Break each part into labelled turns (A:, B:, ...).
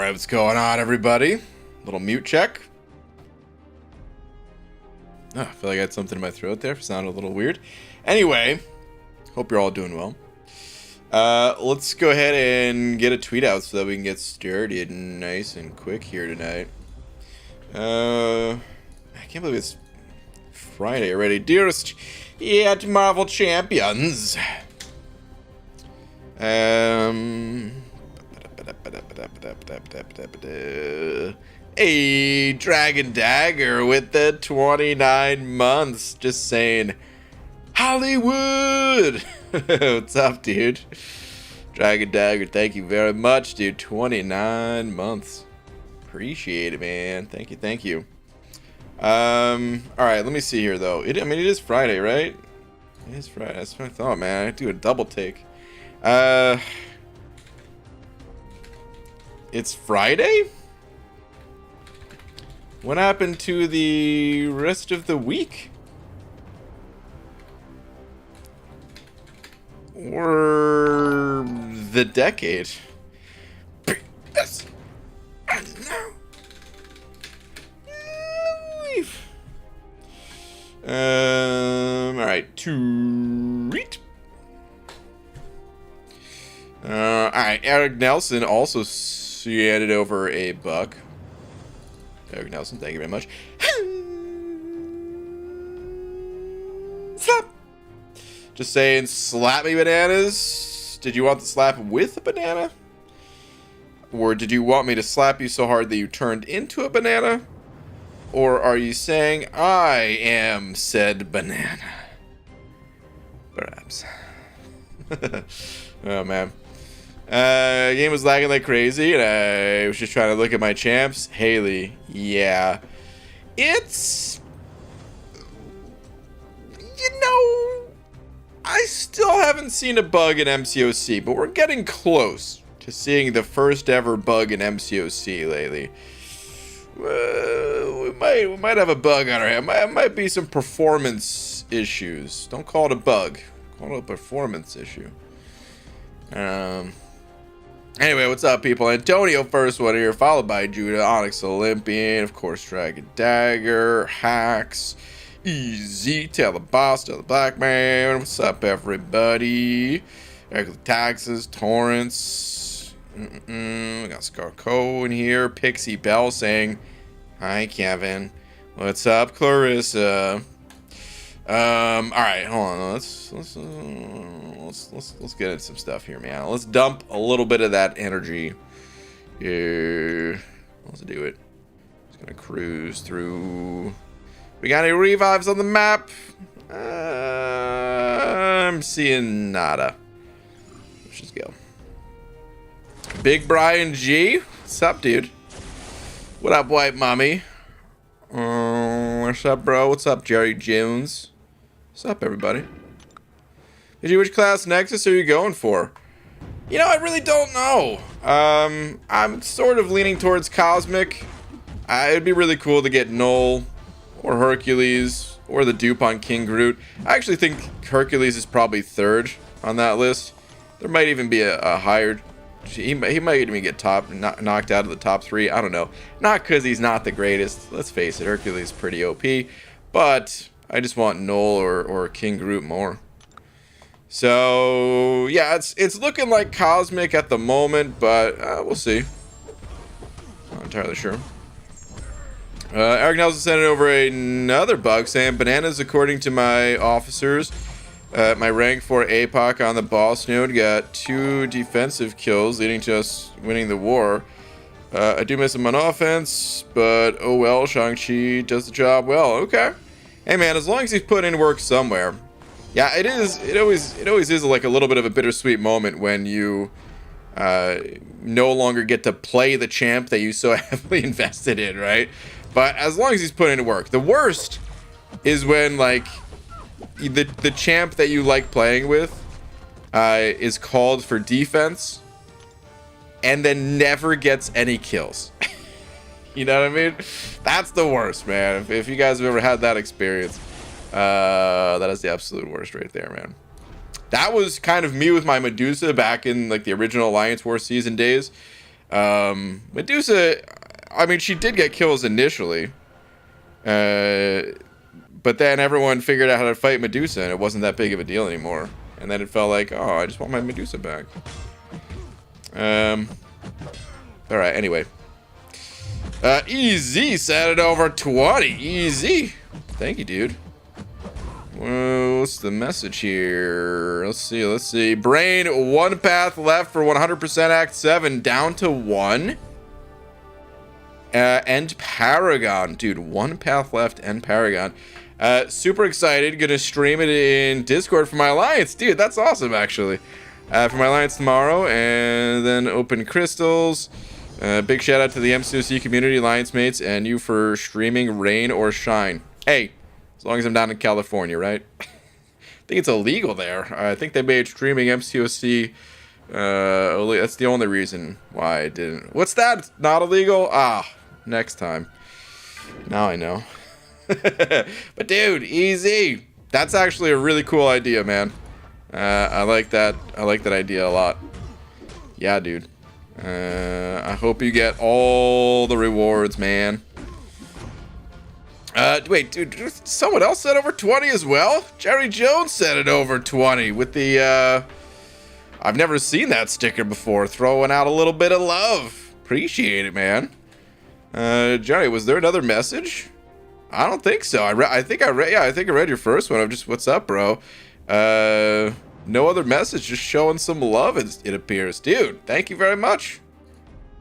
A: Alright, what's going on, everybody? Little mute check. Oh, I feel like I had something in my throat there. Sounded a little weird. Anyway, hope you're all doing well. Let's go ahead and get a tweet out so that we can get started nice and quick here tonight. I can't believe it's Friday already. Dearest yet Marvel Champions. A Dragon Dagger with the 29 months. Just saying, Hollywood. What's up, dude? Dragon Dagger, thank you very much, dude. 29 months. Appreciate it, man. Thank you, thank you. All right, let me see here though. I mean, it is Friday, right? It is Friday. That's what I thought, man. I do a double take. It's Friday? What happened to the rest of the week? Or the decade? Yes. Alright, tweet. Alright, Eric Nelson also handed over a buck. Eric Nelson, thank you very much. Slap! Just saying, slap me bananas. Did you want to slap with a banana? Or did you want me to slap you so hard that you turned into a banana? Or are you saying, I am said banana? Perhaps. Oh, man. Game was lagging like crazy, and I was just trying to look at my champs. Haley, yeah. It's... You know... I still haven't seen a bug in MCOC, but we're getting close to seeing the first ever bug in MCOC lately. We might have a bug on our hand. Might be some performance issues. Don't call it a bug. Call it a performance issue. Anyway, what's up, people? Antonio, first one here, followed by Judah, Onyx Olympian, of course, Dragon Dagger, Hacks, Easy, Tell the Boss, Tell the Black Man. What's up, everybody? Eric Taxes, Torrance. We got Scar Co in here. Pixie Bell saying, hi, Kevin. What's up, Clarissa? All right, hold on. Let's get into some stuff here, man. Let's dump a little bit of that energy. Yeah, let's do it. Just gonna cruise through. We got any revives on the map? I'm seeing nada. Let's just go. Big Brian G. What's up, dude? What up, white mommy? What's up, bro? What's up, Jerry Jones? What's up, everybody? Which class Nexus are you going for? You know, I really don't know. I'm sort of leaning towards Cosmic. It'd be really cool to get Null or Hercules or the dupe on King Groot. I actually think Hercules is probably third on that list. There might even be a higher... He might even get knocked out of the top 3. I don't know. Not because he's not the greatest. Let's face it, Hercules is pretty OP. But I just want Null or King Groot more. So, yeah, it's looking like Cosmic at the moment, but we'll see. Not entirely sure. Eric Nelson sent over another bug saying, bananas, according to my officers, my rank 4 APOC on the boss node got 2 defensive kills, leading to us winning the war. I do miss him on offense, but oh well, Shang-Chi does the job well. Okay. Hey man, as long as he's putting in work somewhere. Yeah, it always is like a little bit of a bittersweet moment when you no longer get to play the champ that you so heavily invested in, right? But as long as he's putting in work. The worst is when, like, the champ that you like playing with is called for defense and then never gets any kills. You know what I mean? That's the worst, man. If you guys have ever had that experience, that is the absolute worst right there, man. That was kind of me with my Medusa back in like the original Alliance War season days. Medusa, I mean, she did get kills initially. But then everyone figured out how to fight Medusa, and it wasn't that big of a deal anymore. And then it felt like, oh, I just want my Medusa back. Alright, anyway. Easy, set it over 20. Easy. Thank you, dude. Well, what's the message here? Let's see. Brain, 1 path left for 100% Act 7, down to 1. End Paragon. Dude, 1 path left, end Paragon. Super excited. Gonna stream it in Discord for my alliance. Dude, that's awesome, actually. For my alliance tomorrow. And then open crystals. Big shout out to the MCOC community, alliance mates, and you for streaming rain or shine. Hey, as long as I'm down in California, right? I think it's illegal there. I think they made streaming MCOC... that's the only reason why I didn't. What's that? It's not illegal? Ah, next time. Now I know. But dude, easy. That's actually a really cool idea, man. I like that. I like that idea a lot. Yeah, dude. I hope you get all the rewards, man. Wait, dude, someone else said over 20 as well? Jerry Jones said it over 20 with the, I've never seen that sticker before. Throwing out a little bit of love. Appreciate it, man. Jerry, was there another message? I don't think so. I think I read your first one. I'm just, what's up, bro? No other message, just showing some love, it appears. Dude, thank you very much.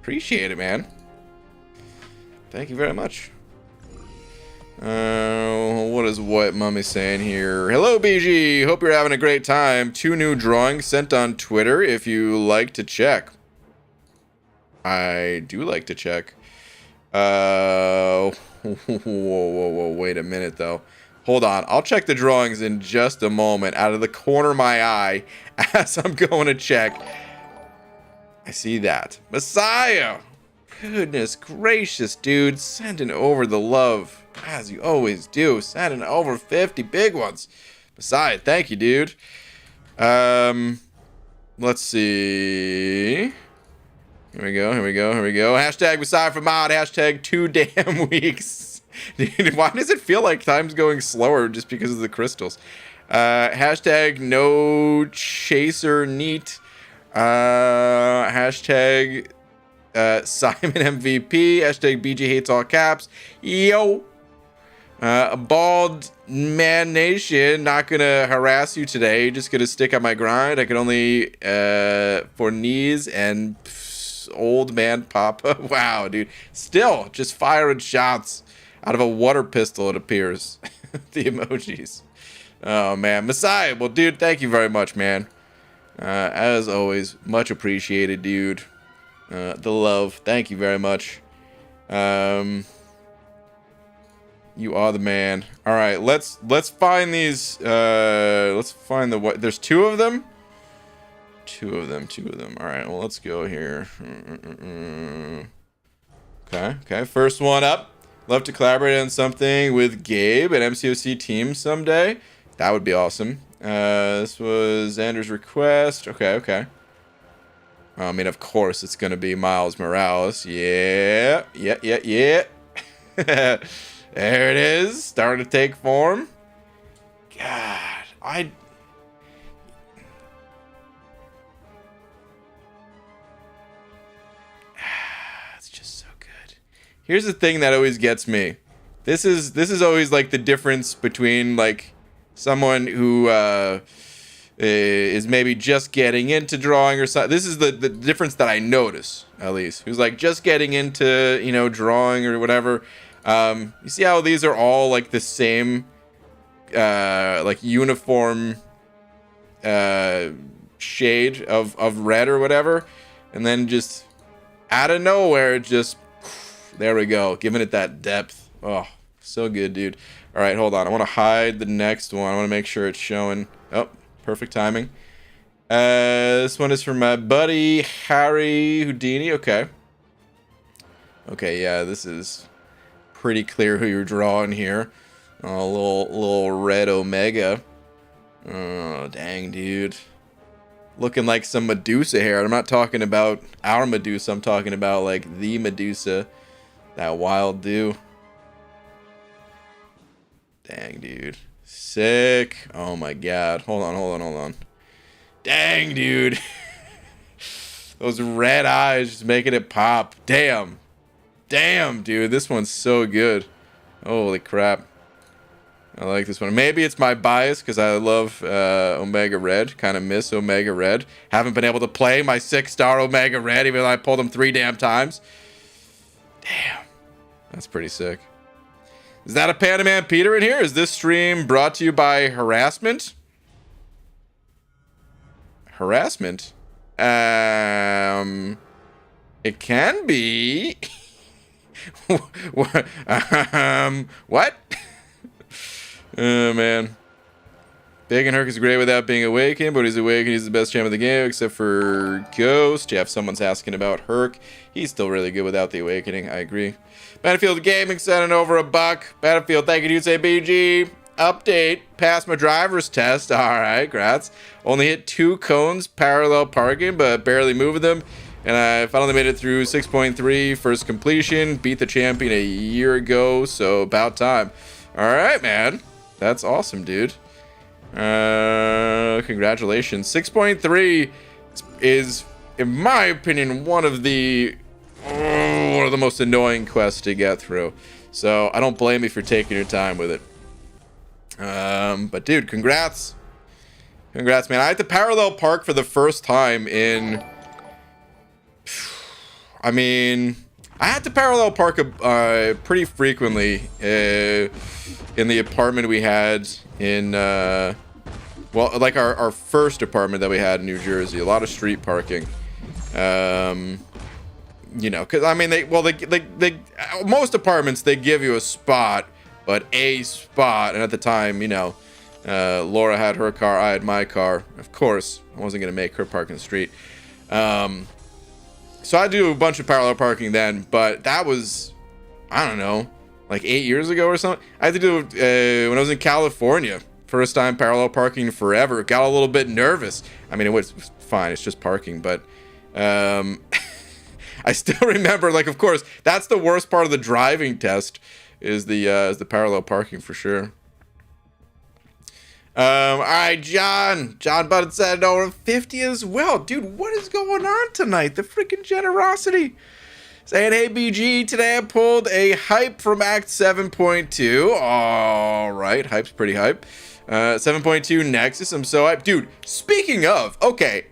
A: Appreciate it, man. Thank you very much. What is White Mummy saying here? Hello, BG. Hope you're having a great time. 2 new drawings sent on Twitter if you like to check. I do like to check. Whoa, wait a minute, though. Hold on. I'll check the drawings in just a moment out of the corner of my eye as I'm going to check. I see that. Messiah! Goodness gracious, dude. Sending over the love. As you always do. Sending over 50 big ones. Messiah, thank you, dude. Let's see. Here we go. Hashtag Messiah for mod. Hashtag 2 damn weeks. Dude, why does it feel like time's going slower just because of the crystals? Hashtag no chaser neat. Hashtag Simon MVP. Hashtag BG hates all caps. Yo. Bald man nation. Not gonna harass you today. Just gonna stick on my grind. I can only for knees and old man papa. Wow, dude. Still just firing shots out of a water pistol, it appears. The emojis. Oh, man. Messiah. Well, dude, thank you very much, man. As always, much appreciated, dude. The love. Thank you very much. You are the man. All right, let's find these. Let's find the what. There's 2 of them. 2 of them. All right, well, let's go here. Okay. First one up. Love to collaborate on something with Gabe and MCOC team someday. That would be awesome. This was Xander's request. Okay. I mean, of course, it's going to be Miles Morales. Yeah. There it is. Starting to take form. God, it's just so good. Here's the thing that always gets me. This is always like the difference between like someone who is maybe just getting into drawing or something. This is the difference that I notice, at least. Who's like just getting into, you know, drawing or whatever. You see how these are all like the same like uniform shade of red or whatever, and then just out of nowhere, just there we go, giving it that depth. Oh, so good, dude. All right, hold on. I want to hide the next one. I want to make sure it's showing. Oh, perfect timing. This one is from my buddy Harry Houdini. Okay, yeah, this is pretty clear who you're drawing here. Oh, little red Omega. Oh, dang, dude. Looking like some Medusa hair. I'm not talking about our Medusa. I'm talking about like the Medusa. That wild dew. Dang, dude. Sick. Oh my god. Hold on. Dang, dude. Those red eyes just making it pop. Damn. Damn, dude. This one's so good. Holy crap. I like this one. Maybe it's my bias because I love Omega Red. Kind of miss Omega Red. Haven't been able to play my 6-star Omega Red even though I pulled him 3 damn times. Damn. That's pretty sick. Is that a Panda Man Peter in here? Is this stream brought to you by harassment? Harassment? It can be. What? Oh, man. Bacon Herc is great without being awakened, but he's awakened. He's the best champ of the game, except for Ghost. Yeah, if someone's asking about Herc, he's still really good without the awakening. I agree. Battlefield Gaming sending over $1. Battlefield, thank you, dude. Say BG. Update. Passed my driver's test. All right, grats. Only hit 2 cones parallel parking, but barely moving them. And I finally made it through 6.3 first completion. Beat the champion a year ago, so about time. All right, man. That's awesome, dude. Congratulations. 6.3 is, in my opinion, one of the most annoying quests to get through. So I don't blame you for taking your time with it. But dude, congrats. Congrats, man. I had to parallel park for the first time in... I mean, I had to parallel park pretty frequently in the apartment we had in, well, like our first apartment that we had in New Jersey. A lot of street parking. You know, because I mean, most apartments, they give you a spot, but a spot. And at the time, you know, Laura had her car, I had my car. Of course, I wasn't going to make her park in the street. So I do a bunch of parallel parking then, but that was, I don't know, like 8 years ago or something. I had to do it when I was in California. First time parallel parking forever. Got a little bit nervous. I mean, it was fine. It's just parking, but I still remember, like, of course, that's the worst part of the driving test is the parallel parking for sure. All right, John Button said over 50 as well. Dude, what is going on tonight? The freaking generosity. Saying, hey, BG, today I pulled a hype from Act 7.2. All right, hype's pretty hype. 7.2 Nexus, I'm so hyped. Dude, speaking of, okay,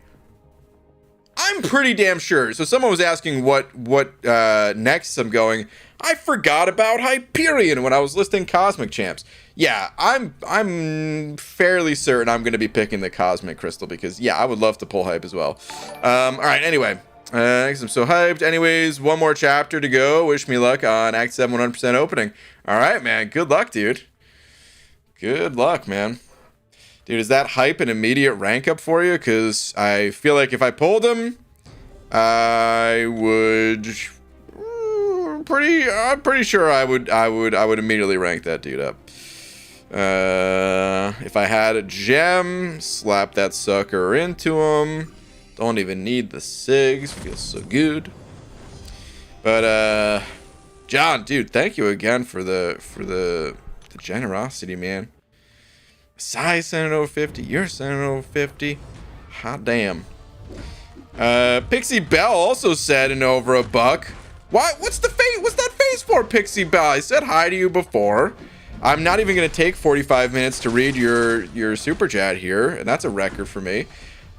A: I'm pretty damn sure. So someone was asking what Nexus I'm going. I forgot about Hyperion when I was listing Cosmic Champs. Yeah, I'm fairly certain I'm going to be picking the Cosmic Crystal because, yeah, I would love to pull hype as well. All right, anyway. I'm so hyped. Anyways, one more chapter to go. Wish me luck on Act 7 100% opening. All right, man. Good luck, dude. Good luck, man. Dude, is that hype an immediate rank up for you? Because I feel like if I pulled him, I would... I'm pretty sure I would immediately rank that dude up. If I had a gem, slap that sucker into him. Don't even need the SIGs. Feels so good. But John, dude, thank you again for the generosity, man. Sai sent it over 50. You're sending over 50. Hot damn. Pixie Bell also said in over $1. Why? What's the face? What's that face for, Pixie Bell? I said hi to you before. I'm not even gonna take 45 minutes to read your super chat here, and that's a record for me.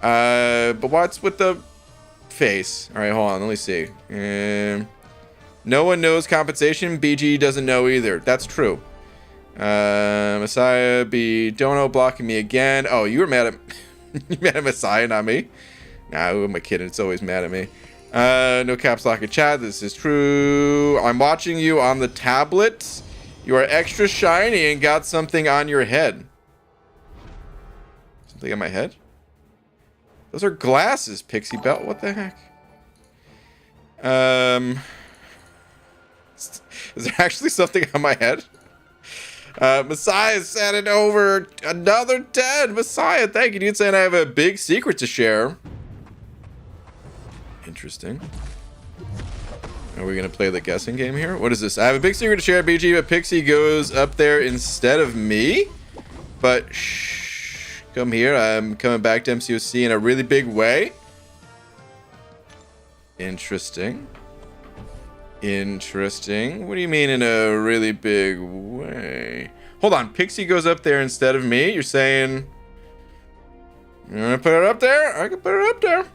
A: But what's with the face? All right, hold on. Let me see. No one knows compensation. BG doesn't know either. That's true. Messiah B. Dono blocking me again. Oh, you were mad at you mad at Messiah, not me. Nah, who am I kidding? It's always mad at me. No caps lock in chat. This is true. I'm watching you on the tablet. You are extra shiny and got something on your head. Something on my head? Those are glasses, Pixie Belt. What the heck? Is there actually something on my head? Messiah sending over another 10. Messiah, thank you, dude, saying I have a big secret to share. Interesting. Are we going to play the guessing game here? What is this? I have a big secret to share, BG, but Pixie goes up there instead of me. But shh, come here. I'm coming back to MCOC in a really big way. Interesting. Interesting. What do you mean in a really big way? Hold on. Pixie goes up there instead of me. You're saying you're going to put her up there? I can put her up there.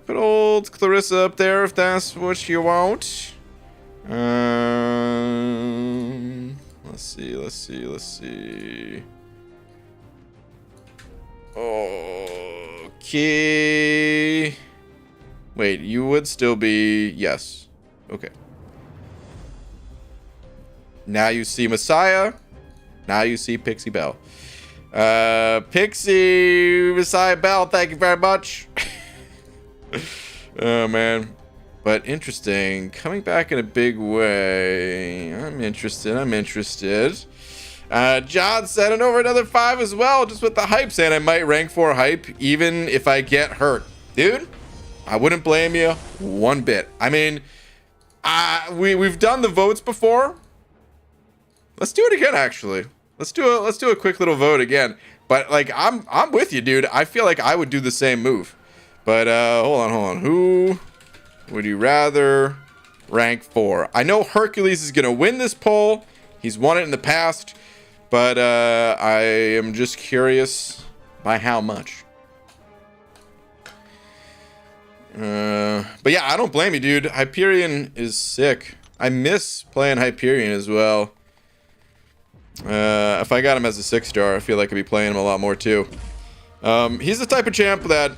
A: Put old Clarissa up there if that's what you want. Let's see. Okay. Wait, you would still be... Yes. Okay. Now you see Messiah. Now you see Pixie Belle. Pixie Messiah Belle, thank you very much. Oh man, but interesting, coming back in a big way. I'm interested. John sending over another 5 as well, just with the hype, saying I might rank 4 hype even if I get hurt. Dude, I wouldn't blame you one bit. I mean, we've done the votes before. Let's do it again, actually. Let's do a quick little vote again. But like, I'm with you, dude. I feel like I would do the same move. But hold on. Who would you rather rank 4? I know Hercules is gonna win this poll. He's won it in the past, but I am just curious by how much. But yeah, I don't blame you, dude. Hyperion is sick. I miss playing Hyperion as well. If I got him as a 6-star, I feel like I'd be playing him a lot more too. He's the type of champ that,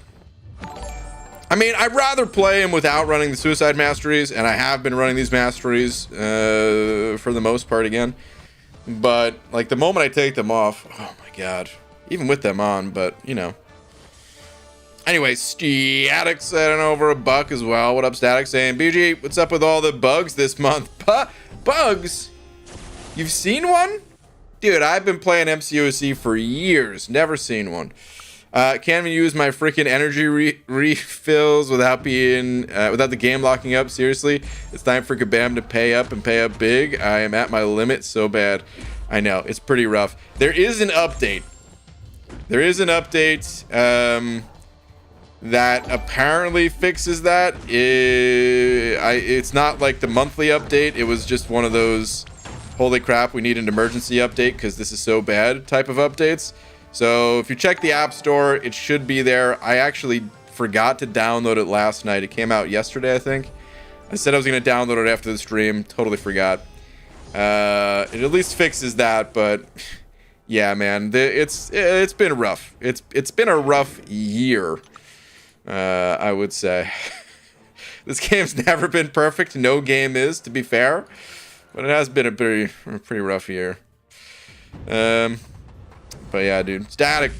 A: I mean, I'd rather play him without running the Suicide Masteries, and I have been running these Masteries for the most part again. But, like, the moment I take them off, oh my god. Even with them on, but, you know. Anyway, Static sending over a buck as well. What up, Static? Saying, BG, what's up with all the bugs this month? Bugs? You've seen one? Dude, I've been playing MCOC for years. Never seen one. Can't even use my freaking energy refills without the game locking up. Seriously, it's time for Kabam to pay up and pay up big. I am at my limit so bad. I know, it's pretty rough. There is an update. That apparently fixes that. It's not like the monthly update. It was just one of those, holy crap, we need an emergency update because this is so bad type of updates. So if you check the App Store, it should be there. I actually forgot to download it last night. It came out yesterday, I think. I said I was going to download it after the stream. Totally forgot. It at least fixes that, but yeah, man, it's been rough. It's been a rough year, I would say. This game's never been perfect. No game is, to be fair, but it has been a pretty rough year. But yeah, dude. Static,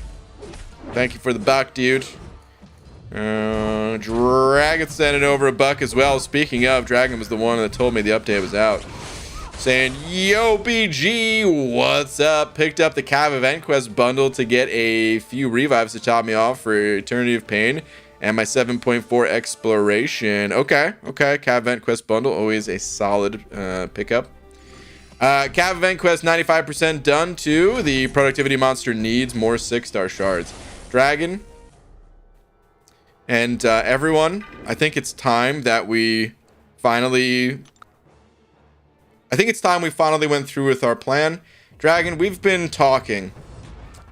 A: thank you for the buck, dude. Dragon sending over a buck as well. Speaking of, Dragon was the one that told me the update was out. Saying, yo, BG, what's up? Picked up the Cav Event Quest bundle to get a few revives to top me off for Eternity of Pain and my 7.4 exploration. Okay. Cav Event Quest bundle, always a solid pickup. Cav Event Quest 95% done too. The productivity monster needs more 6-star shards. Dragon and everyone, I think it's time that we finally... went through with our plan. Dragon, we've been talking.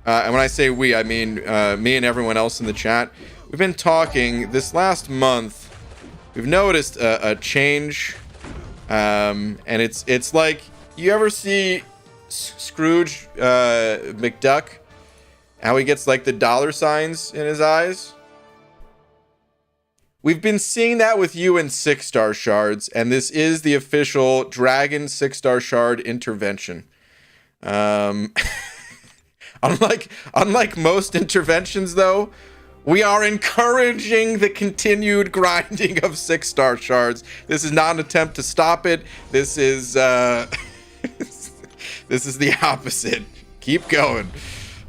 A: And when I say we, I mean me and everyone else in the chat. We've been talking this last month. We've noticed a change. And it's like... You ever see Scrooge McDuck? How he gets like the dollar signs in his eyes? We've been seeing that with you in 6-star shards, and this is the official Dragon 6-star shard intervention. Unlike most interventions, though, we are encouraging the continued grinding of 6-star shards. This is not an attempt to stop it. This is This is the opposite. Keep going.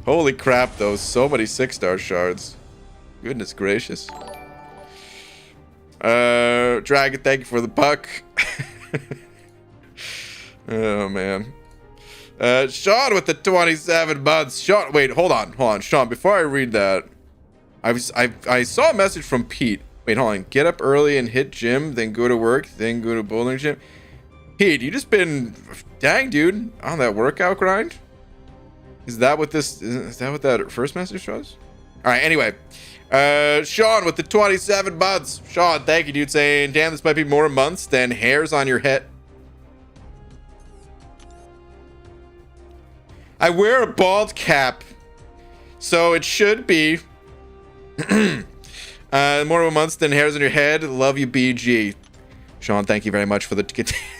A: Holy crap, though. So many 6-star shards. Goodness gracious. Dragon, thank you for the buck. Oh, man. Sean with the 27 months. Sean, wait, hold on. Sean, before I read that, I saw a message from Pete. Wait, hold on. Get up early and hit gym, then go to work, then go to bowling gym. Pete, you just been, dang, dude, on that workout grind? Is that what that first message was? All right, anyway. Sean with the 27 months. Sean, thank you, dude, saying, damn, this might be more months than hairs on your head. I wear a bald cap, so it should be more months than hairs on your head. Love you, BG. Sean, thank you very much for the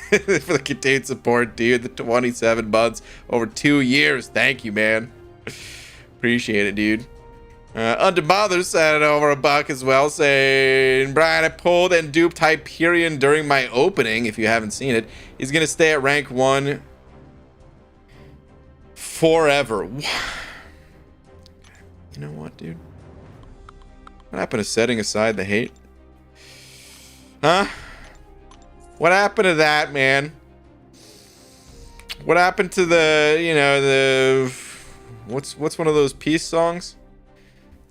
A: for the continued support, dude. The 27 months over 2 years. Thank you, man. Appreciate it, dude. Undermother sent over a buck as well, saying, Brian, I pulled and duped Hyperion during my opening. If you haven't seen it, he's gonna stay at rank 1 forever. You know what, dude? What happened to setting aside the hate? Huh? What happened to that, man? What happened to the, you know, the... What's one of those peace songs?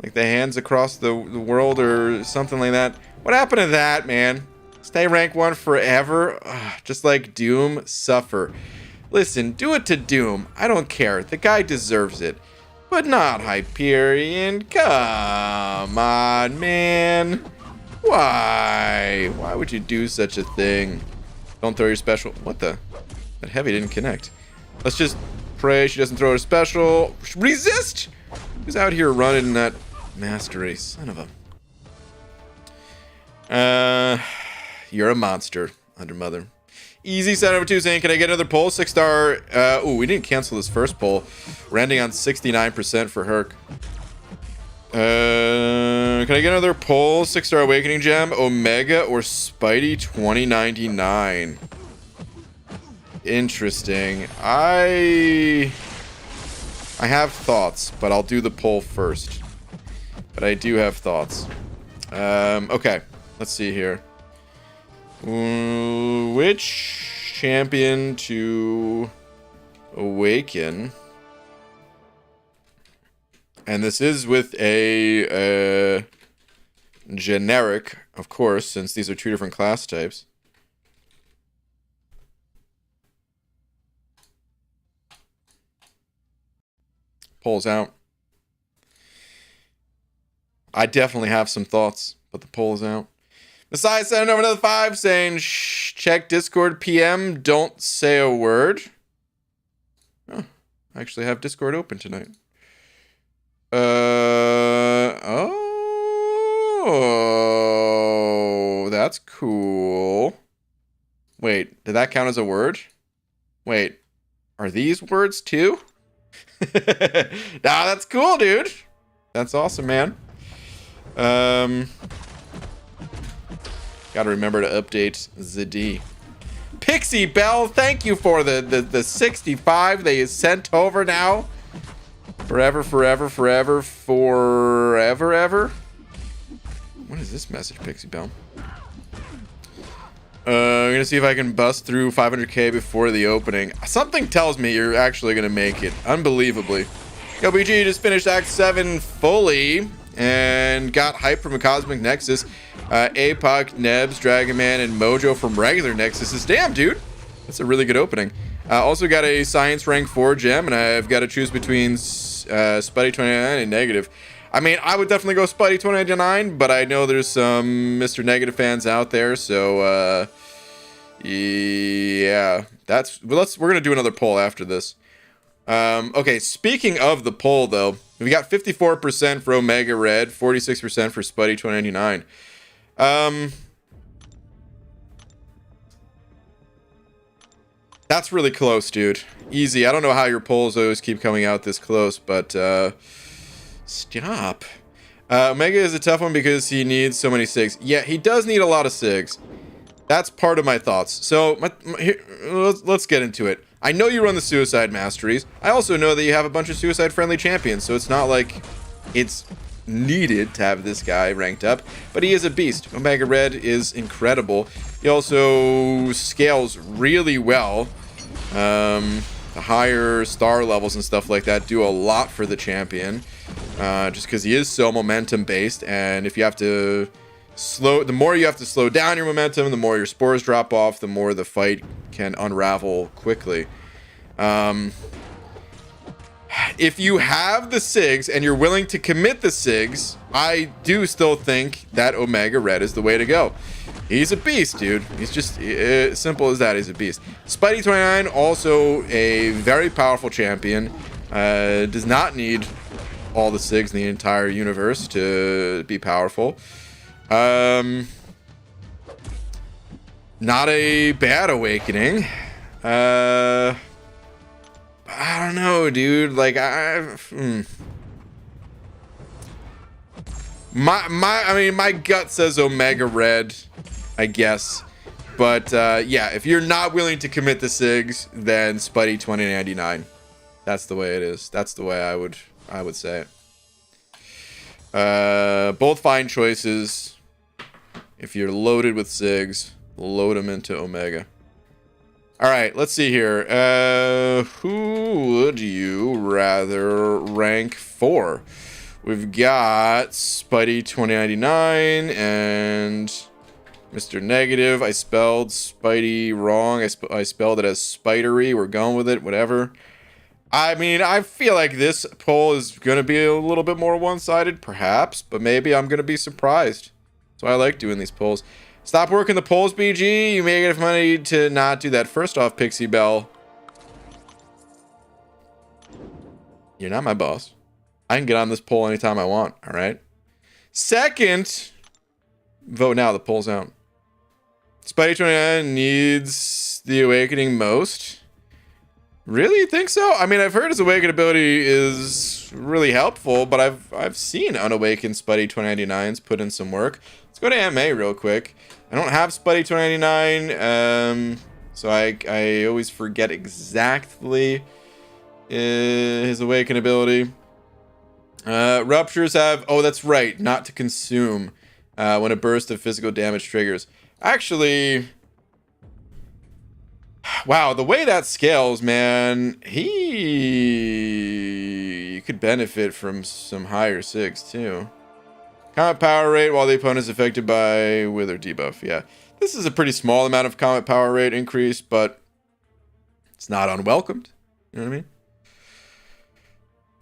A: Like the hands across the world or something like that. What happened to that, man? Stay rank 1 forever? Ugh, just like Doom, suffer. Listen, do it to Doom. I don't care. The guy deserves it. But not Hyperion. Come on, man. Why? Why would you do such a thing? Don't throw your special. What the? That heavy didn't connect. Let's just pray she doesn't throw her special. Resist! Who's out here running that mastery? Son of a... You're a monster, Undermother. Easy set over 2 saying, can I get another poll? 6-star. Ooh, we didn't cancel this first poll. We're ending on 69% for Herc. Can I get another poll? 6-star Awakening Gem, Omega, or Spidey 2099? Interesting. I have thoughts, but I'll do the poll first. But I do have thoughts. Okay. Let's see here. Which champion to awaken? And this is with a generic, of course, since these are 2 different class types. Polls out. I definitely have some thoughts, but the poll is out. Messiah sent over another 5 saying, check Discord PM, don't say a word. Oh, I actually have Discord open tonight. Oh, that's cool. Wait, did that count as a word? Wait, are these words too? Nah, that's cool, dude. That's awesome, man. Gotta remember to update the D. Pixie Bell, thank you for the 65 they sent over now. Forever, ever. What is this message, Pixie Bell? I'm gonna see if I can bust through 500k before the opening. Something tells me you're actually gonna make it. Unbelievably. Yo, BG just finished Act 7 fully and got hype from a Cosmic Nexus. APOC, Nebs, Dragon Man, and Mojo from regular Nexuses. Damn, dude. That's a really good opening. Also got a Science Rank 4 gem, and I've got to choose between Spuddy 29 and Negative. I mean, I would definitely go Spuddy 29, but I know there's some Mr. Negative fans out there, so yeah, we're gonna do another poll after this. Okay, speaking of the poll though, we got 54% for Omega Red, 46% for Spuddy 2099. That's really close, dude. Easy. I don't know how your polls always keep coming out this close, but stop. Omega is a tough one because he needs so many SIGs. Yeah, he does need a lot of SIGs. That's part of my thoughts. So here, let's get into it. I know you run the Suicide Masteries. I also know that you have a bunch of Suicide-friendly champions, so it's not like it's needed to have this guy ranked up. But he is a beast. Omega Red is incredible. He also scales really well. The higher star levels and stuff like that do a lot for the champion. Just because he is so momentum-based, and if you have to the more you have to slow down your momentum, the more your spores drop off, the more the fight can unravel quickly. If you have the SIGs and you're willing to commit the SIGs, I do still think that Omega Red is the way to go. He's a beast, dude. He's just simple as that. He's a beast. Spidey 29, also a very powerful champion. Does not need all the SIGs in the entire universe to be powerful. Not a bad awakening. I don't know, dude. Like my gut says Omega Red, I guess. But yeah, if you're not willing to commit the SIGs, then Spidey 2099. That's the way it is. That's the way I would say it. Both fine choices. If you're loaded with SIGs, load them into Omega. All right, let's see here. Who would you rather rank for? We've got Spidey 2099 and Mr. Negative. I spelled Spidey wrong. I spelled it as Spidery. We're going with it, whatever. I mean, I feel like this poll is going to be a little bit more one-sided, perhaps, but maybe I'm going to be surprised. So I like doing these polls. Stop working the polls, BG. You may get enough money to not do that. First off, Pixie Bell, you're not my boss. I can get on this poll anytime I want, all right? Second, vote now. The poll's out. Spidey 29 needs the awakening most. Really? You think so? I mean, I've heard his awakened ability is really helpful, but I've seen unawakened Spidey 2099s put in some work. Let's go to MA real quick. I don't have Spidey 2099, so I always forget exactly his awakened ability. Ruptures have, oh, that's right, not to consume when a burst of physical damage triggers. Actually, wow, the way that scales, man, he could benefit from some higher SIGs too. Comet power rate while the opponent is affected by Wither debuff. Yeah, this is a pretty small amount of comet power rate increase, but it's not unwelcomed. You know what I mean?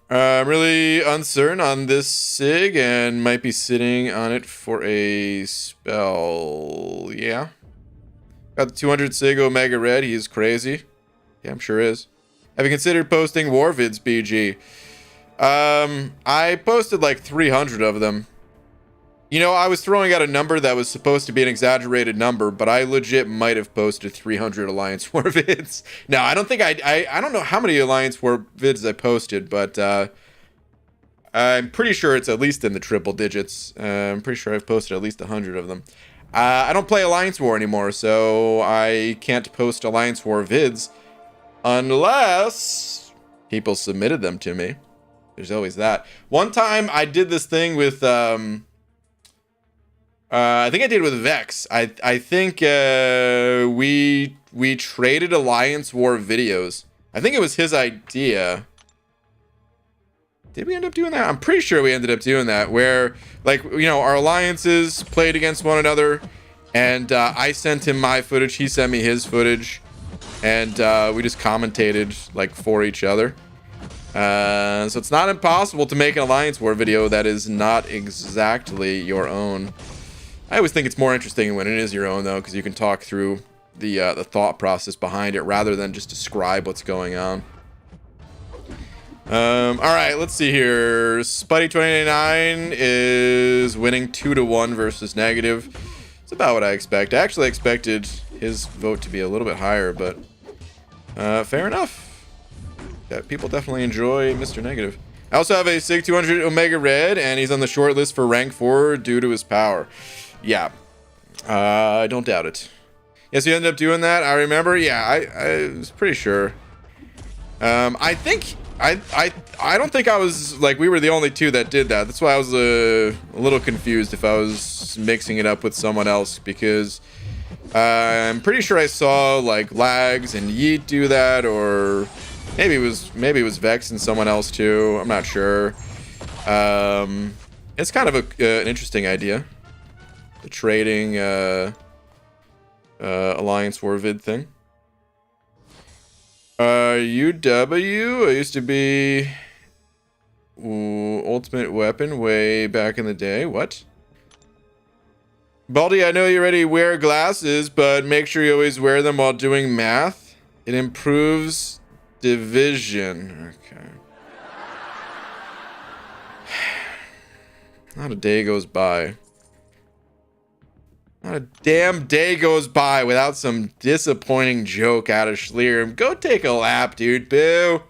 A: I'm really uncertain on this SIG and might be sitting on it for a spell. Yeah. Got the 200 SIG Omega Red. He is crazy. Yeah, I'm sure is. Have you considered posting war vids, BG? I posted like 300 of them. You know, I was throwing out a number that was supposed to be an exaggerated number, but I legit might have posted 300 Alliance War vids. No, I don't think I don't know how many Alliance War vids I posted, but I'm pretty sure it's at least in the triple digits. I'm pretty sure I've posted at least 100 of them. I don't play Alliance War anymore, so I can't post Alliance War vids unless people submitted them to me. There's always that. One time I did this thing with I think I did with Vex. I think we traded Alliance War videos. I think it was his idea. Did we end up doing that? I'm pretty sure we ended up doing that, where, like, you know, our alliances played against one another, and I sent him my footage, he sent me his footage, and we just commentated, like, for each other. So it's not impossible to make an Alliance War video that is not exactly your own. I always think it's more interesting when it is your own, though, because you can talk through the thought process behind it rather than just describe what's going on. All right, let's see here. Spidey 29 is winning 2-1 versus Negative. It's about what I expect. I actually expected his vote to be a little bit higher, but fair enough. Yeah, people definitely enjoy Mr. Negative. I also have a SIG 200 Omega Red, and he's on the short list for rank 4 due to his power. Yeah, I don't doubt it. Yes, you ended up doing that. I remember. Yeah, I was pretty sure. I don't think I was like, we were the only two that did that. That's why I was a little confused if I was mixing it up with someone else, because I'm pretty sure I saw like Lags and Yeet do that, or maybe it was Vex and someone else too. I'm not sure. It's kind of an interesting idea, the trading Alliance War vid thing. UW, I used to be Ultimate Weapon way back in the day. What? Baldy, I know you already wear glasses, but make sure you always wear them while doing math. It improves division. Okay. Not a day goes by. Not a damn day goes by without some disappointing joke out of Schleer. Go take a lap, dude. Boo.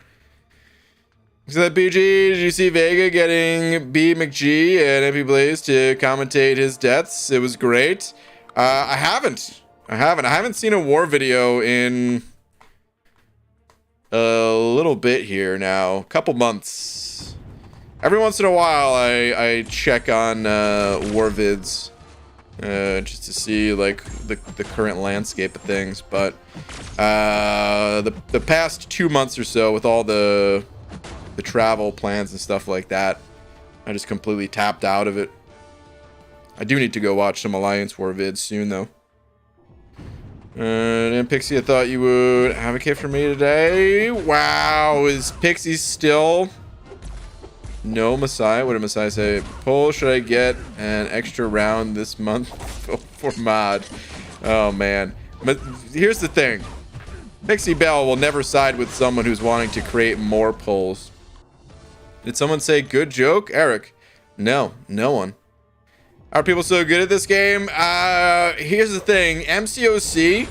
A: So that BG, did you see Vega getting B McG and MP Blaze to commentate his deaths? It was great. I haven't seen a war video in a little bit here now. A couple months. Every once in a while, I check on war vids. Just to see like the current landscape of things, but the past 2 months or so, with all the travel plans and stuff like that, I just completely tapped out of it. I do need to go watch some Alliance War vids soon though. And Pixie, I thought you would advocate for me today. Wow, is Pixie still no Messiah? What did Messiah say? Poll, should I get an extra round this month for mod? Oh man. But here's the thing. Pixie Bell will never side with someone who's wanting to create more polls. Did someone say good joke? Eric. No, no one. Are people so good at this game? Here's the thing. MCOC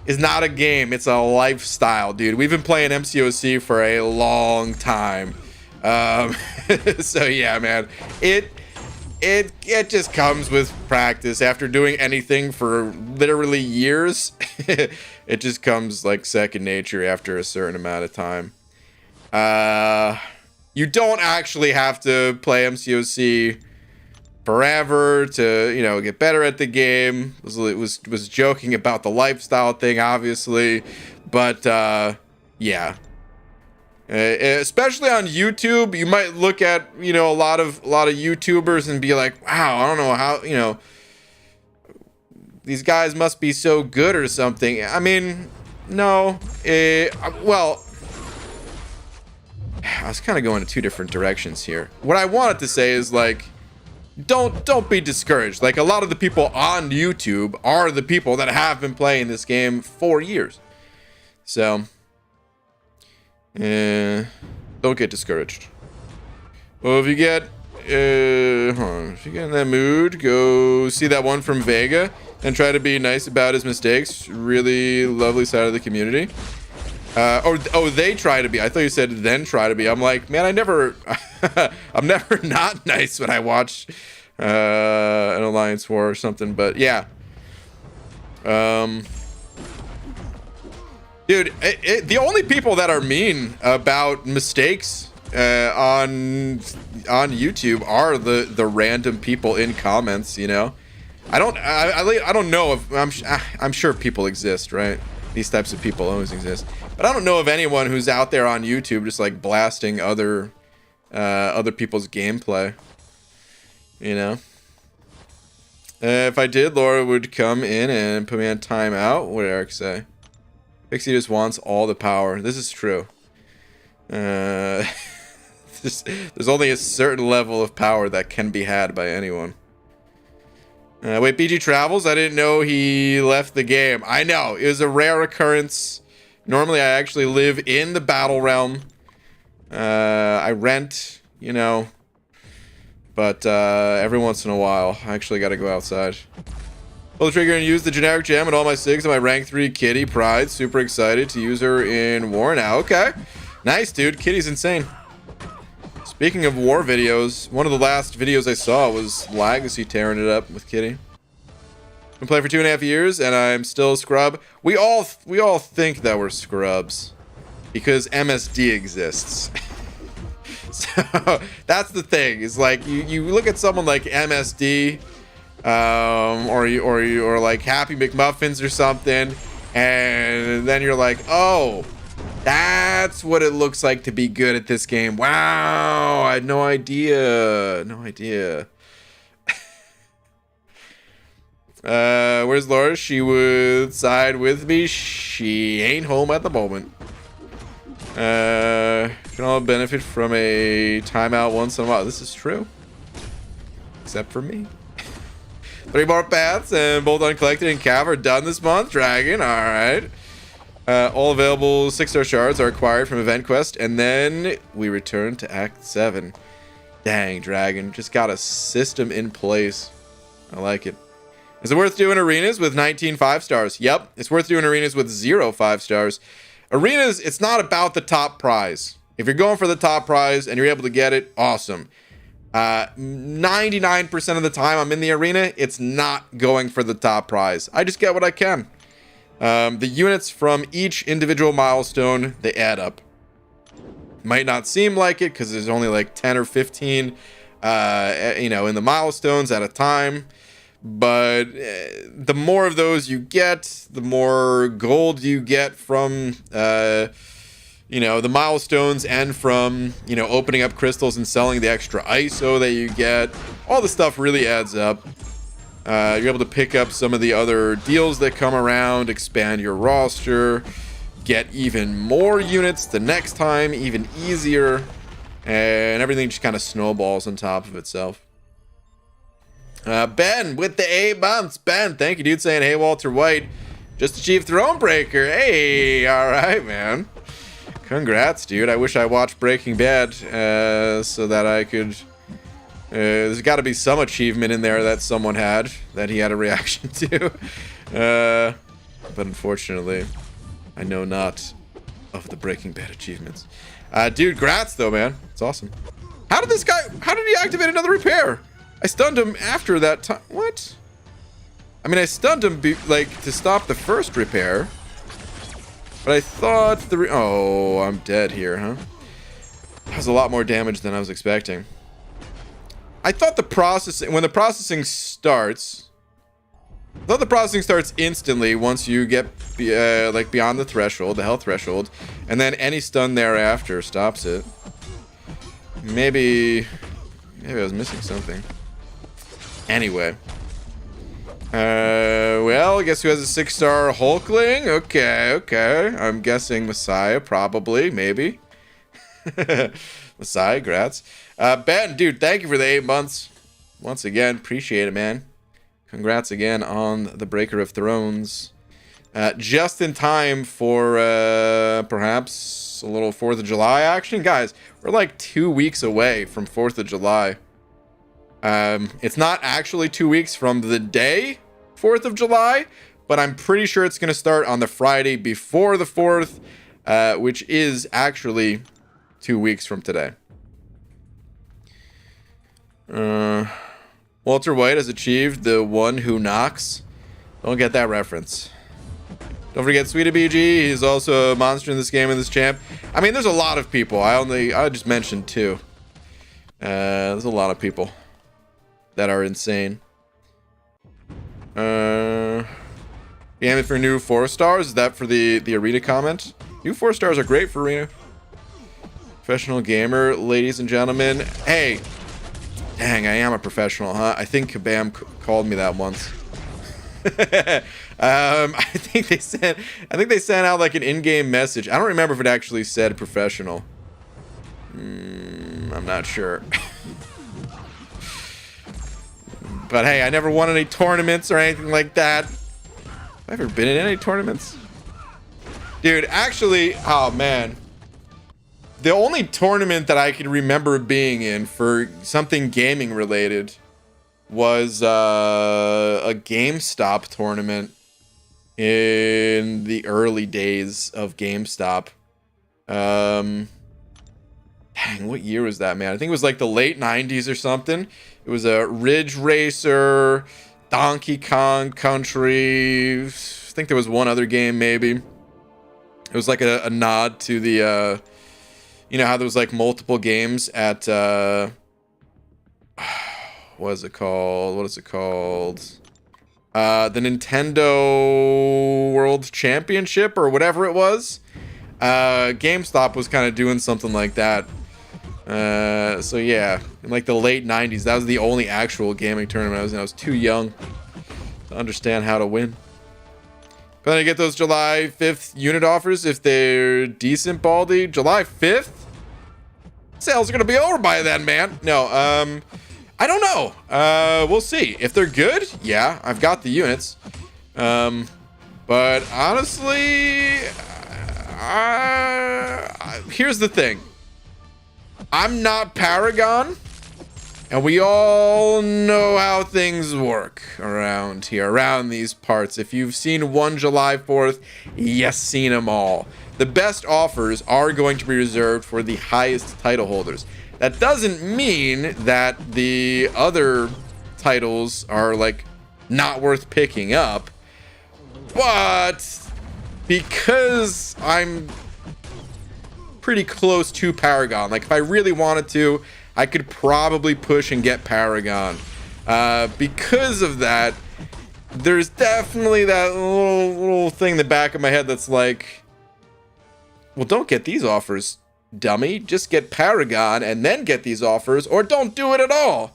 A: is not a game. It's a lifestyle, dude. We've been playing MCOC for a long time. So yeah, man, it just comes with practice. After doing anything for literally years, it just comes like second nature after a certain amount of time. You don't actually have to play MCOC forever to, you know, get better at the game. Was joking about the lifestyle thing, obviously, but yeah. Especially on YouTube, you might look at, you know, a lot of YouTubers and be like, wow, I don't know how, you know, these guys must be so good or something. I mean, no, well, I was kind of going in 2 different directions here. What I wanted to say is like, don't be discouraged. Like, a lot of the people on YouTube are the people that have been playing this game for years. So don't get discouraged. Well, if you get in that mood, go see that one from Vega and try to be nice about his mistakes. Really lovely side of the community. They try to be. I thought you said then try to be. I'm like, man, I'm never not nice when I watch an Alliance War or something. But yeah. Dude, the only people that are mean about mistakes on YouTube are the random people in comments. You know, I don't know if I'm sure people exist, right? These types of people always exist, but I don't know of anyone who's out there on YouTube just like blasting other people's gameplay. You know, if I did, Laura would come in and put me on timeout. What did Eric say? Pixie just wants all the power. This is true. There's only a certain level of power that can be had by anyone. Wait, BG Travels? I didn't know he left the game. I know. It was a rare occurrence. Normally, I actually live in the battle realm. I rent, you know. But every once in a while, I actually got to go outside. Pull the trigger and use the generic gem and all my SIGs and my rank 3 Kitty. Pride. Super excited to use her in war now. Okay. Nice, dude. Kitty's insane. Speaking of war videos, one of the last videos I saw was Legacy tearing it up with Kitty. Been playing for 2.5 years and I'm still a scrub. We all think that we're scrubs because MSD exists. So that's the thing. Is like you look at someone like MSD, or like Happy McMuffins or something, and then you're like, oh, that's what it looks like to be good at this game. Wow, I had no idea. No idea. Where's Laura? She would side with me. She ain't home at the moment. Can all benefit from a timeout once in a while. This is true. Except for me. 3 more paths and both uncollected and Cav are done this month. Dragon, alright. All available 6-star shards are acquired from Event Quest, and then we return to Act 7. Dang, Dragon. Just got a system in place. I like it. Is it worth doing arenas with 19 5-stars? Yep, it's worth doing arenas with 0 5-stars. Arenas, it's not about the top prize. If you're going for the top prize and you're able to get it, awesome. 99% of the time I'm in the arena, it's not going for the top prize. I just get what I can. The units from each individual milestone, they add up. Might not seem like it because there's only like 10 or 15, in the milestones at a time. But the more of those you get, the more gold you get from, the milestones and from, opening up crystals and selling the extra ISO that you get. All the stuff really adds up. You're able to pick up some of the other deals that come around, expand your roster, get even more units the next time, even easier, and everything just kind of snowballs on top of itself. Ben with the 8 months. Ben, thank you, dude, saying, hey, Walter White, just achieved Thronebreaker. Hey, all right, man. Congrats, dude. I wish I watched Breaking Bad so that I could... there's got to be some achievement in there that someone had, that he had a reaction to. But unfortunately, I know not of the Breaking Bad achievements. Dude, grats, though, man. It's awesome. How did he activate another repair? I stunned him after that time. What? I mean, I stunned him to stop the first repair. But I thought oh, I'm dead here, huh? That was a lot more damage than I was expecting. I thought when the processing starts, instantly once you get beyond the threshold, the health threshold, and then any stun thereafter stops it. Maybe I was missing something. Anyway. Well, guess who has a 6-star Hulkling? Okay. I'm guessing Messiah, probably, maybe. Messiah, grats. Ben, dude, thank you for the 8 months. Once again, appreciate it, man. Congrats again on the Breaker of Thrones. Just in time for, perhaps a little 4th of July action. Guys, we're like 2 weeks away from 4th of July. It's not actually 2 weeks from the day 4th of July, but I'm pretty sure it's going to start on the Friday before the 4th, which is actually 2 weeks from today. Walter White has achieved the one who knocks. Don't get that reference. Don't forget Sweetie BG. He's also a monster in this game and this champ. I mean, there's a lot of people. I just mentioned 2. There's a lot of people that are insane. Aiming for new 4-stars. Is that for the arena comment? New 4-stars are great for arena. Professional gamer, ladies and gentlemen. Hey, dang, I am a professional, huh? I think Kabam called me that once. I think they sent out like an in-game message. I don't remember if it actually said professional. I'm not sure. But hey, I never won any tournaments or anything like that. Have I ever been in any tournaments? Dude, actually, oh man. The only tournament that I can remember being in for something gaming related was a GameStop tournament in the early days of GameStop. Dang, what year was that, man? I think it was like the late 90s or something. It was a Ridge Racer, Donkey Kong Country. I think there was one other game maybe. It was like a nod to the, you know how there was like multiple games at, what is it called? What is it called? The Nintendo World Championship or whatever it was. GameStop was kind of doing something like that. So yeah, in like the late 90s, that was the only actual gaming tournament I was in. I was too young to understand how to win. Gonna get those July 5th unit offers if they're decent, Baldy. July 5th? Sales are gonna be over by then, man. No, I don't know. We'll see. If they're good, yeah, I've got the units. But honestly, here's the thing. I'm not Paragon, and we all know how things work around here, around these parts. If you've seen one July 4th, you've seen them all. The best offers are going to be reserved for the highest title holders. That doesn't mean that the other titles are like not worth picking up, but because I'm pretty close to Paragon, like if I really wanted to, I could probably push and get Paragon. Because of that, there's definitely that little thing in the back of my head that's like, well, don't get these offers, dummy. Just get Paragon and then get these offers, or don't do it at all.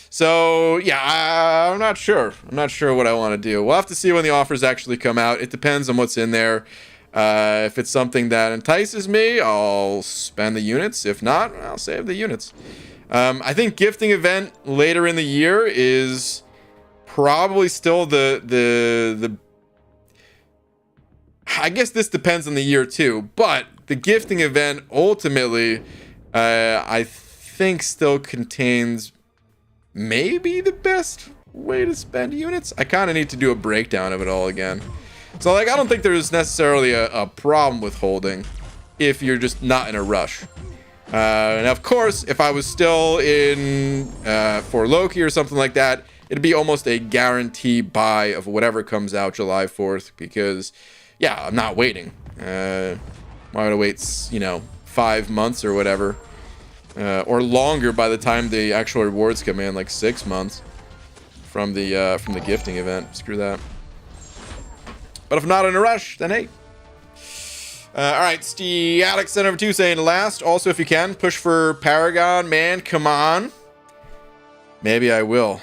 A: So yeah, I'm not sure. I'm not sure what I want to do. We'll have to see when the offers actually come out. It depends on what's in there. If it's something that entices me, I'll spend the units. If not, I'll save the units. I think gifting event later in the year is probably still the I guess this depends on the year too, but the gifting event ultimately, I think still contains maybe the best way to spend units. I kind of need to do a breakdown of it all again. So like, I don't think there's necessarily a problem with holding if you're just not in a rush. And of course, if I was still in for Loki or something like that, it'd be almost a guarantee buy of whatever comes out July 4th because, yeah, I'm not waiting. Why would I wait, 5 months or whatever? Or longer by the time the actual rewards come in, like 6 months from the gifting event. Screw that. But if not in a rush, then hey. All right, Static Center over 2 saying last. Also, if you can, push for Paragon, man. Come on. Maybe I will.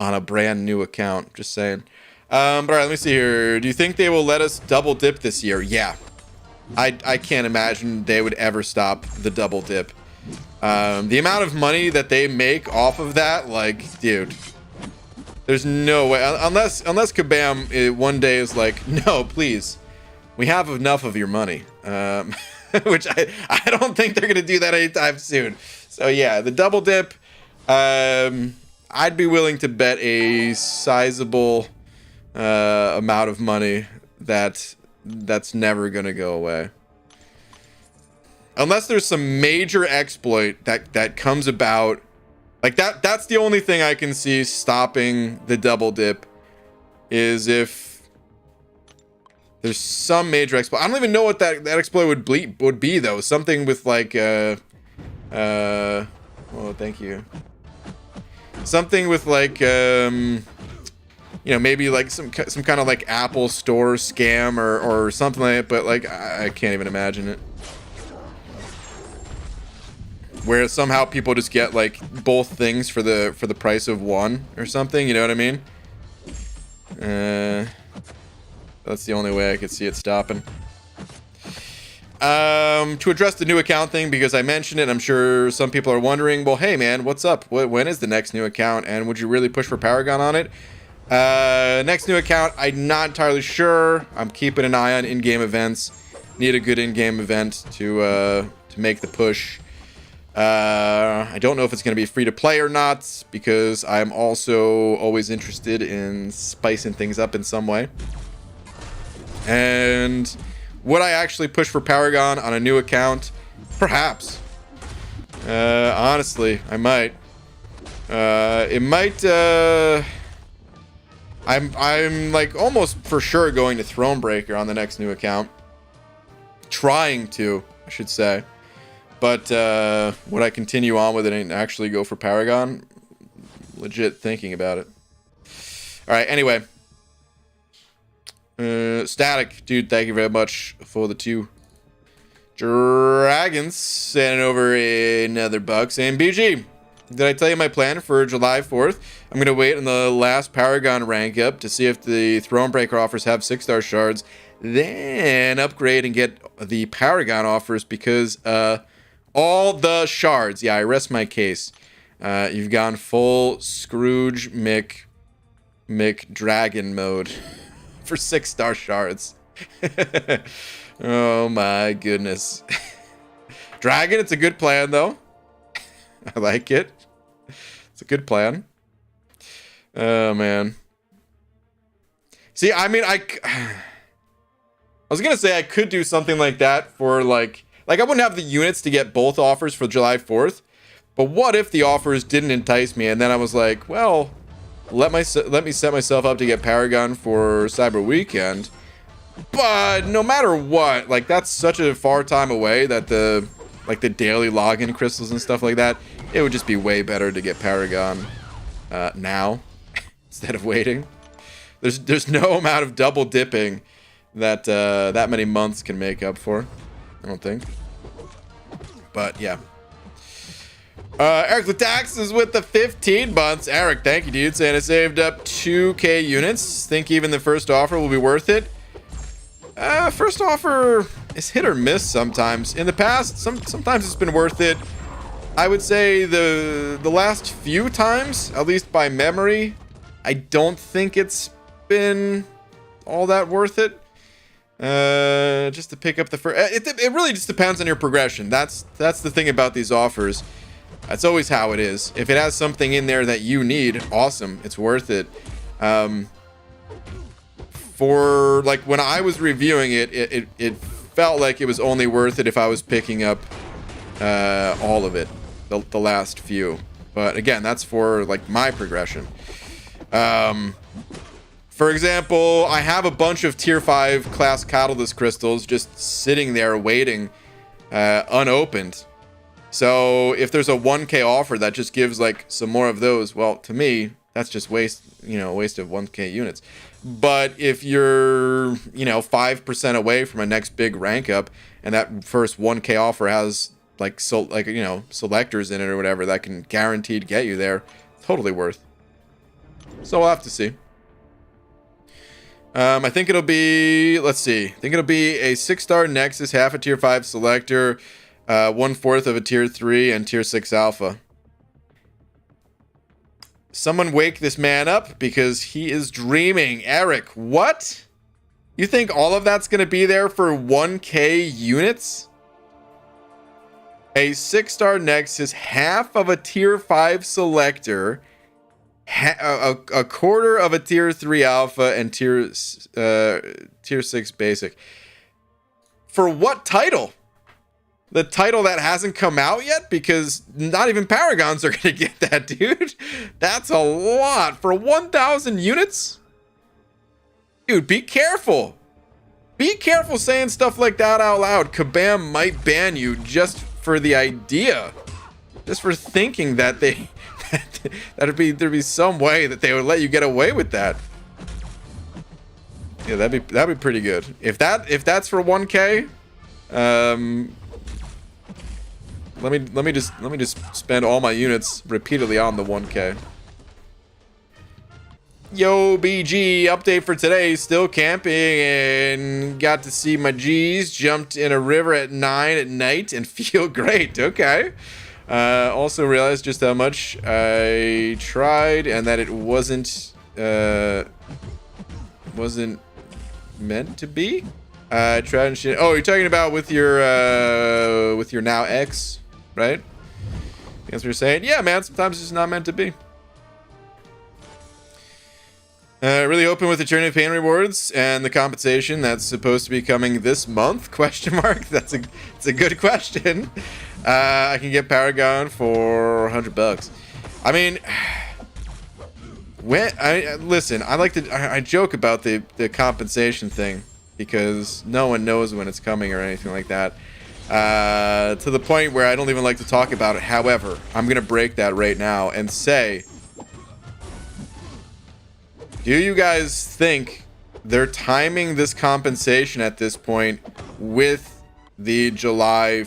A: On a brand new account. Just saying. But all right, let me see here. Do you think they will let us double dip this year? Yeah. I can't imagine they would ever stop the double dip. The amount of money that they make off of that, like, dude. There's no way. Unless Kabam one day is like, no, please. We have enough of your money. Which I don't think they're going to do that anytime soon. So, yeah, the double dip. I'd be willing to bet a sizable amount of money that's never going to go away. Unless there's some major exploit that comes about. Like, that's the only thing I can see stopping the double dip is if there's some major exploit. I don't even know what that exploit would be though. Something with like well, thank you. Something with like maybe like some kind of like Apple Store scam or something like that, but like I can't even imagine it. Where somehow people just get like both things for the price of one or something, you know what I mean? That's the only way I could see it stopping. To address the new account thing, because I mentioned it, I'm sure some people are wondering, well, hey man, what's up? When is the next new account? And would you really push for Paragon on it? Next new account, I'm not entirely sure. I'm keeping an eye on in-game events. Need a good in-game event to make the push. I don't know if it's going to be free to play or not, because I'm also always interested in spicing things up in some way. And would I actually push for Paragon on a new account? Perhaps. Honestly, I might. It might. I'm like almost for sure going to Thronebreaker on the next new account. Trying to, I should say. But would I continue on with it and actually go for Paragon? Legit thinking about it. All right, anyway. Static, dude, thank you very much for the 2 dragons. Sending over another buck saying, BG, did I tell you my plan for July 4th? I'm going to wait on the last Paragon rank up to see if the Thronebreaker offers have 6-star shards. Then upgrade and get the Paragon offers because all the shards. Yeah, I rest my case. You've gone full Scrooge McDragon mode for 6-star shards. Oh my goodness. Dragon, it's a good plan though. I like it. It's a good plan. Oh man. See, I mean, I was gonna say I could do something like that for like I wouldn't have the units to get both offers for July 4th. But what if the offers didn't entice me and then I was like, well, let me set myself up to get Paragon for Cyber Weekend. But no matter what, like that's such a far time away that the daily login crystals and stuff like that, it would just be way better to get Paragon now instead of waiting. There's no amount of double dipping that that many months can make up for, I don't think. But yeah. Eric Latax is with the 15 months. Eric, thank you, dude. Saying I saved up 2k units. Think even the first offer will be worth it? First offer is hit or miss sometimes. In the past, sometimes it's been worth it. I would say the last few times, at least by memory, I don't think it's been all that worth it. Just to pick up the first. It really just depends on your progression. That's the thing about these offers. That's always how it is. If it has something in there that you need, awesome, it's worth it. For like when I was reviewing it, it felt like it was only worth it if I was picking up all of it, the last few. But again, that's for like my progression. For example, I have a bunch of tier 5 class catalyst crystals just sitting there waiting, unopened. So if there's a 1k offer that just gives like some more of those, well, to me, that's just waste of 1k units. But if you're, 5% away from a next big rank up and that first 1k offer has selectors in it or whatever that can guaranteed get you there, totally worth. So we'll have to see. I think it'll be, let's see. I think it'll be a 6-star Nexus, half a tier 5 selector, 1/4 of a tier 3 and tier 6 alpha. Someone wake this man up because he is dreaming. Eric, what? You think all of that's going to be there for 1k units? A 6-star Nexus, half of a tier 5 selector, a 1/4 of a tier 3 alpha, and tier 6 basic. For what title? The title that hasn't come out yet? Because not even Paragons are going to get that, dude. That's a lot. For 1,000 units? Dude, be careful. Be careful saying stuff like that out loud. Kabam might ban you just for the idea. Just for thinking that there'd be some way that they would let you get away with that. Yeah, that'd be pretty good. If that's for 1k, let me just spend all my units repeatedly on the 1k. Yo, BG, update for today. Still camping and got to see my G's. Jumped in a river at 9 at night and feel great. Okay. Also realized just how much I tried and that it wasn't meant to be. I tried and shit. Oh, you're talking about with your now ex, right? That's what you're saying. Yeah, man. Sometimes it's just not meant to be. Really open with the Journey of Pain rewards and the compensation that's supposed to be coming this month? Question mark. It's a good question. I can get Paragon for $100. I mean, listen. I joke about the compensation thing. because no one knows when it's coming or anything like that. To the point where I don't even like to talk about it. However, I'm going to break that right now and say, do you guys think they're timing this compensation at this point with the July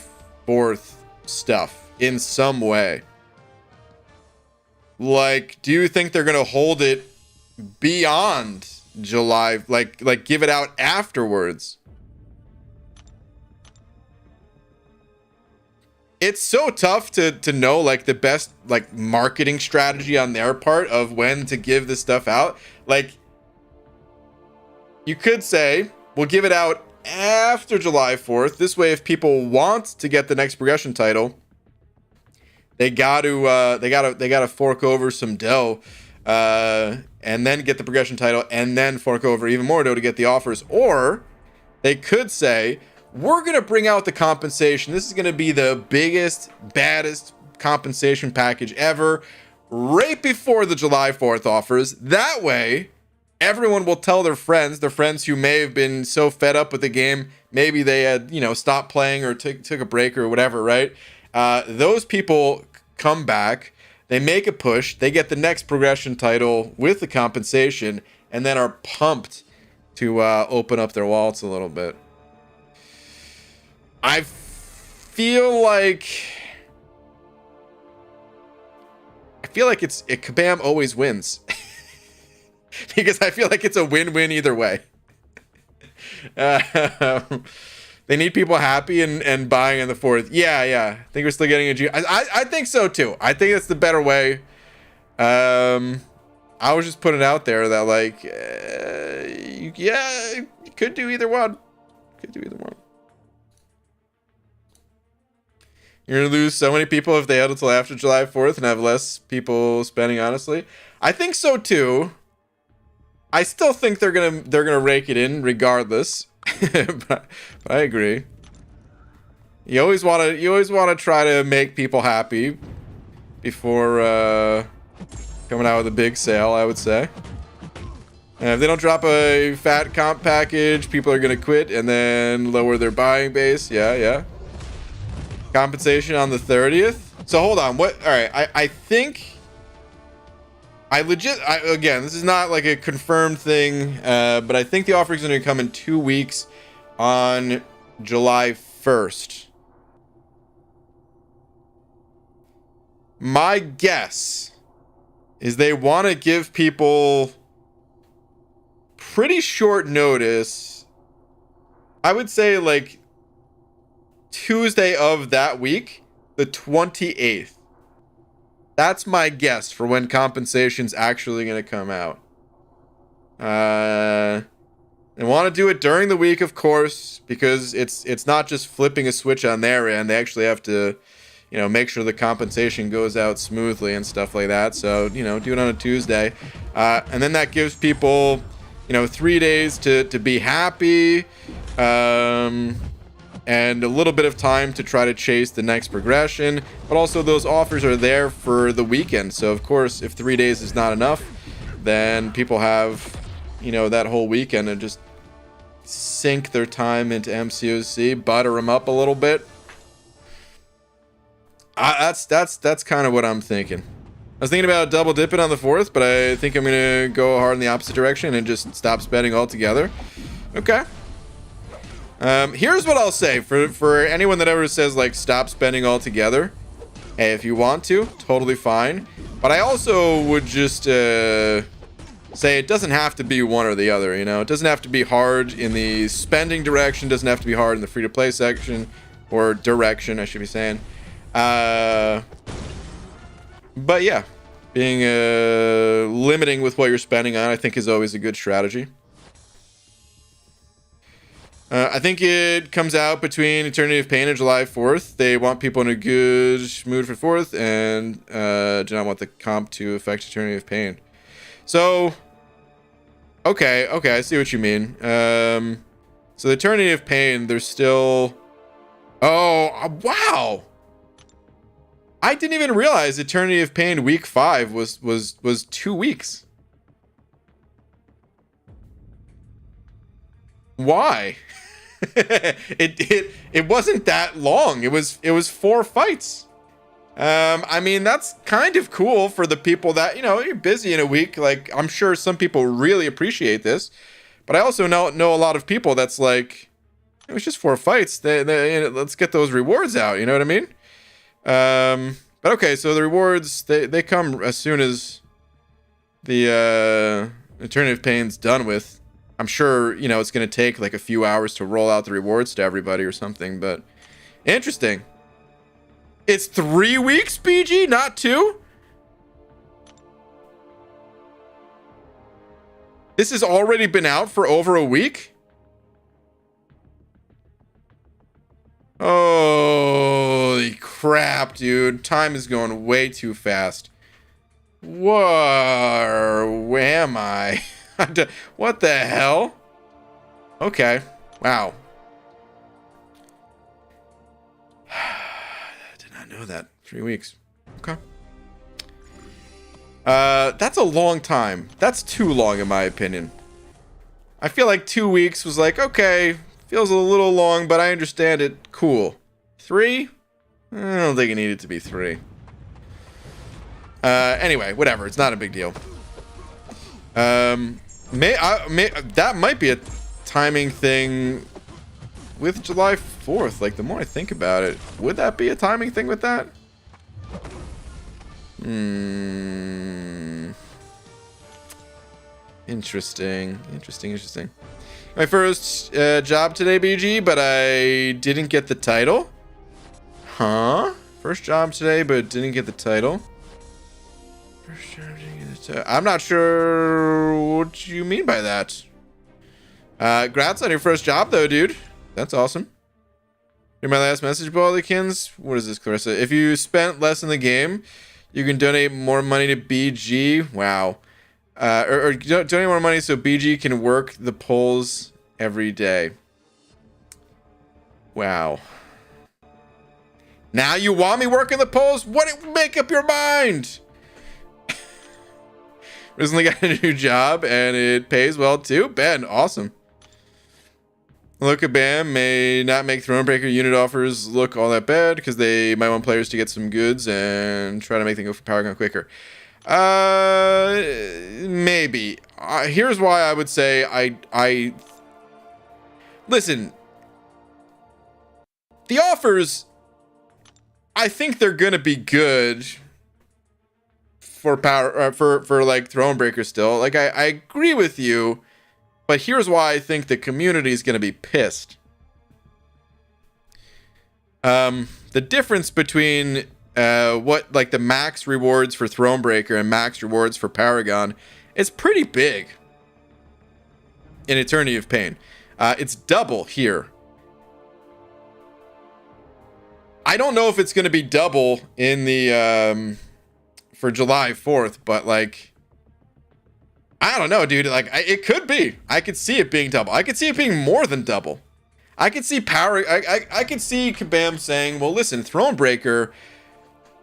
A: 4th stuff in some way? Like, do you think they're going to hold it beyond July, like give it out afterwards? It's so tough to know like the best like marketing strategy on their part of when to give this stuff out. Like, you could say we'll give it out after July 4th. This way, if people want to get the next progression title, they gotta fork over some dough, and then get the progression title, and then fork over even more dough to get the offers. Or they could say, we're going to bring out the compensation. This is going to be the biggest, baddest compensation package ever right before the July 4th offers. That way, everyone will tell their friends who may have been so fed up with the game. Maybe they had, stopped playing or took a break or whatever, right? Those people come back. They make a push. They get the next progression title with the compensation and then are pumped to open up their wallets a little bit. I feel like Kabam always wins. Because I feel like it's a win-win either way. They need people happy and buying in the 4th. Yeah. I think we're still getting a G. I think so too. I think it's the better way. I was just putting it out there that like, you could do either one. You're going to lose so many people if they held until after July 4th and have less people spending, honestly. I think so too. I still think they're gonna rake it in regardless. but I agree. You always wanna try to make people happy before coming out with a big sale, I would say. And if they don't drop a fat comp package, people are gonna quit and then lower their buying base. Yeah. Compensation on the 30th. So hold on. What? All right. I think. Again, this is not like a confirmed thing, but I think the offer is going to come in 2 weeks on July 1st. My guess is they want to give people pretty short notice. I would say like Tuesday of that week, the 28th. That's my guess for when compensation's actually going to come out. They want to do it during the week, of course, because it's not just flipping a switch on their end. They actually have to, make sure the compensation goes out smoothly and stuff like that. So, do it on a Tuesday. And then that gives people, 3 days to be happy. And a little bit of time to try to chase the next progression. But also those offers are there for the weekend. So, of course, if 3 days is not enough, then people have, that whole weekend and just sink their time into MCOC, butter them up a little bit. That's kind of what I'm thinking. I was thinking about double dipping on the 4th, but I think I'm going to go hard in the opposite direction and just stop spending altogether. Okay. Here's what I'll say for anyone that ever says like stop spending altogether. Hey, if you want to, totally fine. But I also would just say it doesn't have to be one or the other. It doesn't have to be hard in the spending direction. Doesn't have to be hard in the free-to-play section or direction, I should be saying. But yeah, being limiting with what you're spending on, I think, is always a good strategy. I think it comes out between Eternity of Pain and July 4th. They want people in a good mood for 4th and do not want the comp to affect Eternity of Pain. So, okay, I see what you mean. So the Eternity of Pain, there's still... Oh, wow! I didn't even realize Eternity of Pain week 5 was 2 weeks. Why? It wasn't that long. It was 4 fights. I mean, that's kind of cool for the people that, you're busy in a week. Like, I'm sure some people really appreciate this, but I also know a lot of people that's like, it was just 4 fights. Let's get those rewards out. You know what I mean? But okay, so the rewards, they come as soon as the Eternity of Pain's done with. I'm sure, it's going to take like a few hours to roll out the rewards to everybody or something, but interesting. It's 3 weeks, BG, not 2? This has already been out for over a week? Holy crap, dude. Time is going way too fast. Where am I? What the hell? Okay. Wow. Did not know that. 3 weeks. Okay. That's a long time. That's too long in my opinion. I feel like 2 weeks was like, okay, feels a little long, but I understand it. Cool. 3? I don't think it needed to be 3. Anyway, whatever. It's not a big deal. That might be a timing thing with July 4th. Like, the more I think about it, would that be a timing thing with that? Interesting. My first job today, BG, but I didn't get the title. Huh? First job today, but didn't get the title. I'm not sure what you mean by that. Congrats on your first job, though, dude. That's awesome. Here's my last message, Baldikins. What is this, Clarissa? If you spent less in the game, you can donate more money to BG. Wow. Or donate more money so BG can work the polls every day. Wow. Now you want me working the polls? Make up your mind. Recently got a new job and it pays well too. Ben, awesome. Look at Bam may not make Thronebreaker unit offers look all that bad because they might want players to get some goods and try to make them go for Paragon quicker. Maybe. Here's why I would say I listen. The offers, I think they're gonna be good for power for like Thronebreaker still. Like I agree with you, but here's why I think the community is gonna be pissed. The difference between what like the max rewards for Thronebreaker and max rewards for Paragon is pretty big in Eternity of Pain. It's double here. I don't know if it's going to be double in the for July 4th, but like I don't know, dude. Like it could be. I could see it being double. I could see it being more than double. I could see I could see Kabam saying, "Well, listen, Thronebreaker.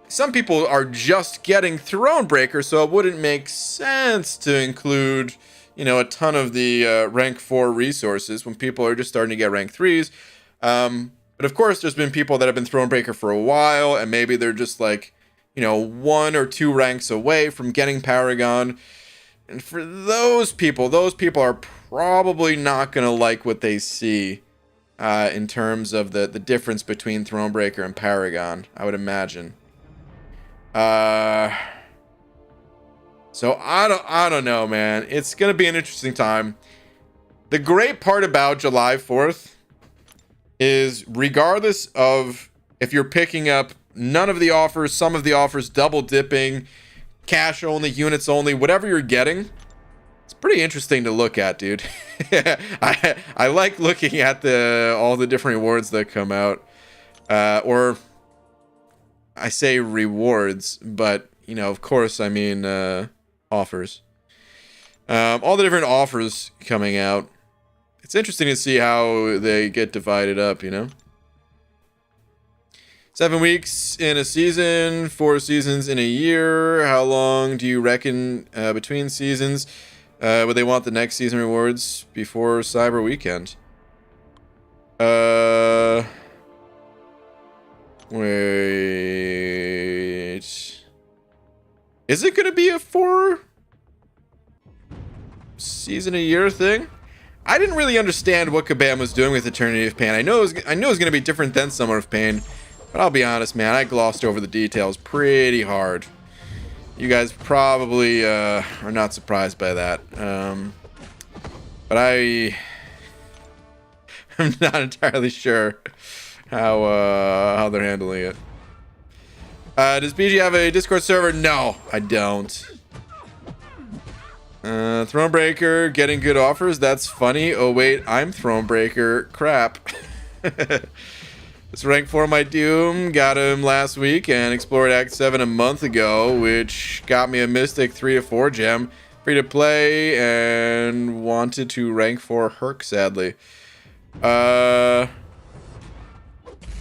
A: Some people are just getting Thronebreaker, so it wouldn't make sense to include, a ton of the rank 4 resources when people are just starting to get rank 3s." But of course, there's been people that have been Thronebreaker for a while, and maybe they're just like, 1 or 2 ranks away from getting Paragon. And for those people are probably not going to like what they see in terms of the difference between Thronebreaker and Paragon, I would imagine. So I don't know, man. It's going to be an interesting time. The great part about July 4th is regardless of if you're picking up none of the offers, some of the offers, double dipping, cash only, units only, whatever you're getting, it's pretty interesting to look at, dude. I like looking at all the different rewards that come out. Or I say rewards, but of course I mean offers. All the different offers coming out. It's interesting to see how they get divided up, 7 weeks in a season, 4 seasons in a year. How long do you reckon between seasons? Would they want the next season rewards before Cyber Weekend? Wait. Is it gonna be a 4 season a year thing? I didn't really understand what Kabam was doing with Eternity of Pain. I knew it was gonna be different than Summer of Pain, but I'll be honest, man, I glossed over the details pretty hard. You guys probably are not surprised by that. But I'm not entirely sure how they're handling it. Does BG have a Discord server? No, I don't. Thronebreaker getting good offers. That's funny. Oh wait, I'm Thronebreaker. Crap. This rank 4 my Doom. Got him last week and explored Act 7 a month ago, which got me a Mystic 3 to 4 gem. Free to play and wanted to rank 4 Herc, sadly.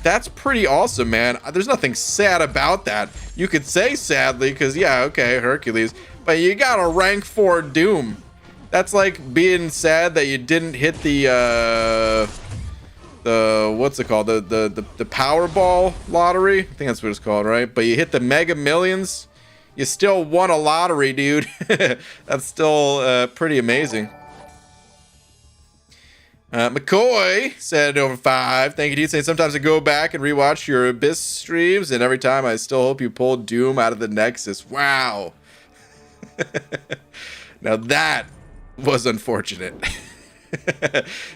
A: That's pretty awesome, man. There's nothing sad about that. You could say sadly, because yeah, okay, Hercules. But you got a rank 4 Doom. That's like being sad that you didn't hit the what's it called? The Powerball lottery? I think that's what it's called, right? But you hit the Mega Millions. You still won a lottery, dude. That's still pretty amazing. McCoy said over 5. Thank you, dude. Saying sometimes I go back and rewatch your Abyss streams, and every time I still hope you pulled Doom out of the Nexus. Wow. Now that was unfortunate.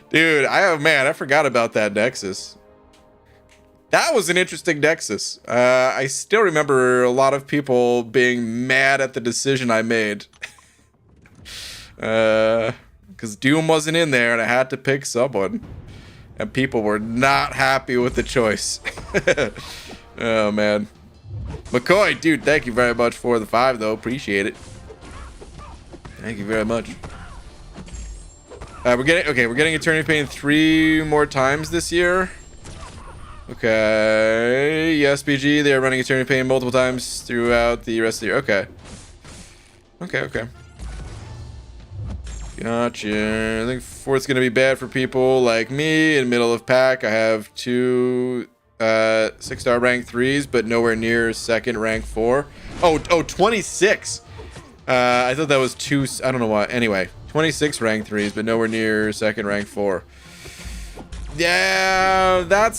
A: Dude, I forgot about that Nexus. That was an interesting Nexus. I still remember a lot of people being mad at the decision I made. Because Doom wasn't in there and I had to pick someone. And people were not happy with the choice. Oh, man. McCoy, dude, thank you very much for the 5, though. Appreciate it. Thank you very much. We're getting Eternity of Pain 3 more times this year. Okay. Yes, BG, they are running Eternity of Pain multiple times throughout the rest of the year. Okay. Okay. Gotcha. I think 4's gonna be bad for people like me in middle of pack. I have 2 6-star rank 3s, but nowhere near second rank 4. Oh, 26. I thought that was 2. I don't know why. Anyway, 26 rank 3s, but nowhere near second rank 4. Yeah, that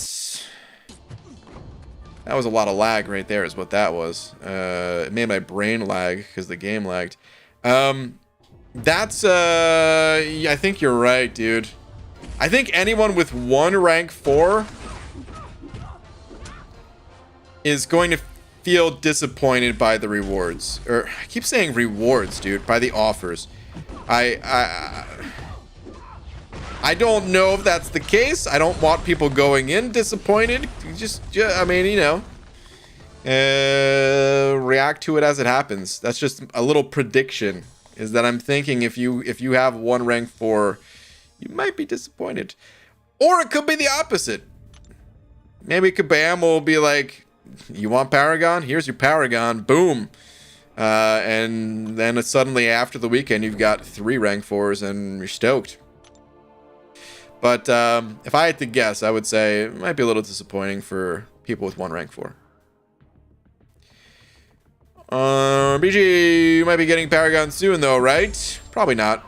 A: was a lot of lag right there is what that was. It made my brain lag because the game lagged. That's I think you're right, dude. I think anyone with 1 rank 4 is going to feel disappointed by the rewards. Or I keep saying rewards, dude, by the offers. I don't know if that's the case. I don't want people going in disappointed. Just I mean, you know, react to it as it happens. That's just a little prediction. Is that I'm thinking if you have 1 rank 4, you might be disappointed, or it could be the opposite. Maybe Kabam will be like, "You want Paragon? Here's your Paragon." Boom. And then suddenly after the weekend, you've got 3 rank 4s and you're stoked. But if I had to guess, I would say it might be a little disappointing for people with 1 rank 4. BG, you might be getting Paragon soon, though, right? Probably not.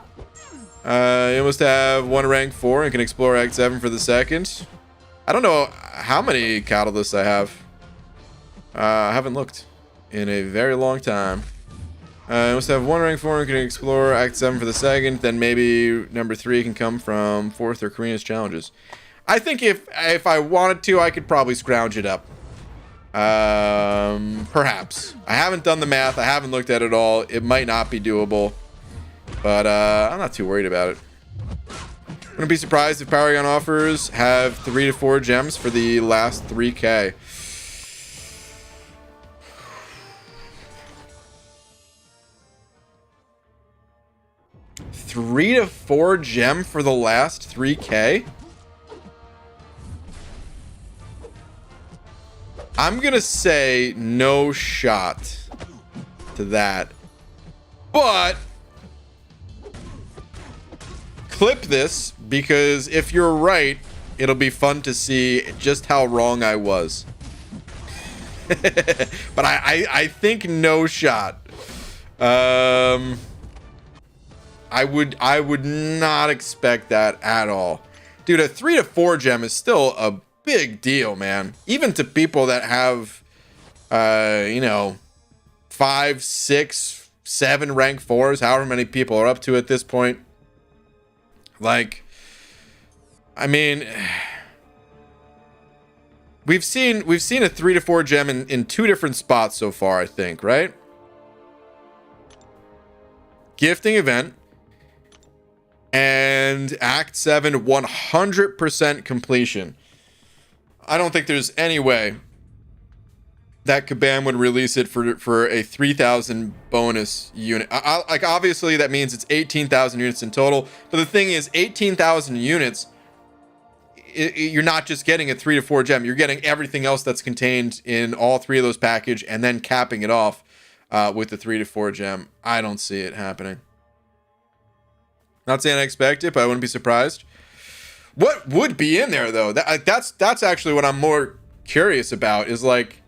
A: You must have 1 rank 4 and can explore Act 7 for the second. I don't know how many catalysts I have. I haven't looked in a very long time. You must have 1 rank 4 and can explore Act 7 for the second. Then maybe number 3 can come from 4th or Korea's challenges. I think if I wanted to, I could probably scrounge it up. Perhaps. I haven't done the math. I haven't looked at it all. It might not be doable, but I'm not too worried about it. Wouldn't be surprised if Paragon offers have 3 to 4 gems for the last 3K. Three to 4 gem for the last 3K? I'm gonna say no shot to that, but clip this, because if you're right, it'll be fun to see just how wrong I was. But I think no shot. I would not expect that at all. Dude, a 3 to 4 gem is still a big deal, man. Even to people that have, you know, 5, 6, 7 rank 4s, however many people are up to at this point. Like, I mean, we've seen a 3 to 4 gem in 2 different spots so far, I think, right? Gifting event and Act 7 100% completion. I don't think there's any way that Kabam would release it for a 3,000 bonus unit. Like, obviously that means it's 18,000 units in total, but the thing is 18,000 units, you're not just getting a 3 to 4 gem, you're getting everything else that's contained in all 3 of those package and then capping it off with the 3 to 4 gem. I don't see it happening. Not saying I expect it, but I wouldn't be surprised. What would be in there though? That's actually what I'm more curious about, is like,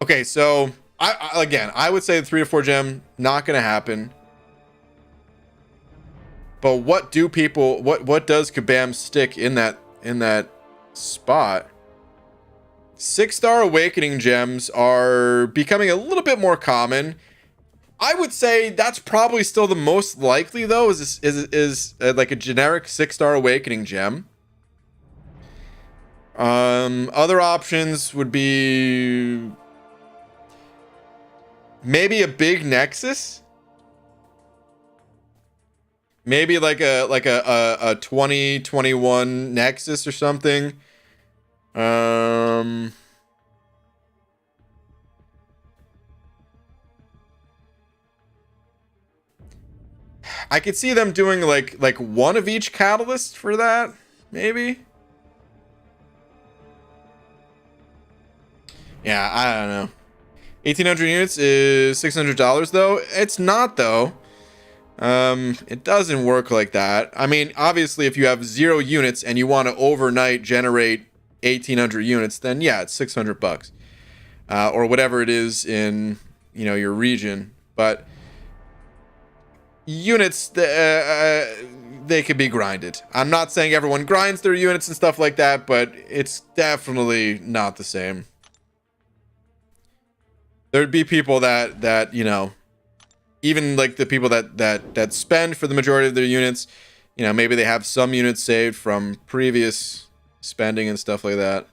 A: okay, so I would say the 3 to 4 gem not gonna happen. But what does Kabam stick in that spot? 6-star awakening gems are becoming a little bit more common. I would say that's probably still the most likely though, is like a generic 6-star awakening gem. Other options would be maybe a big Nexus. Maybe like a 2021 Nexus or something. I could see them doing like one of each catalyst for that, maybe. Yeah, I don't know. 1,800 units is $600 though. It's not though. It doesn't work like that. I mean, obviously, if you have 0 units and you want to overnight generate 1,800 units, then yeah, it's $600, or whatever it is in, you know, your region. But units, they could be grinded. I'm not saying everyone grinds their units and stuff like that, but it's definitely not the same. There'd be people that you know, even like the people that spend for the majority of their units, you know, maybe they have some units saved from previous spending and stuff like that.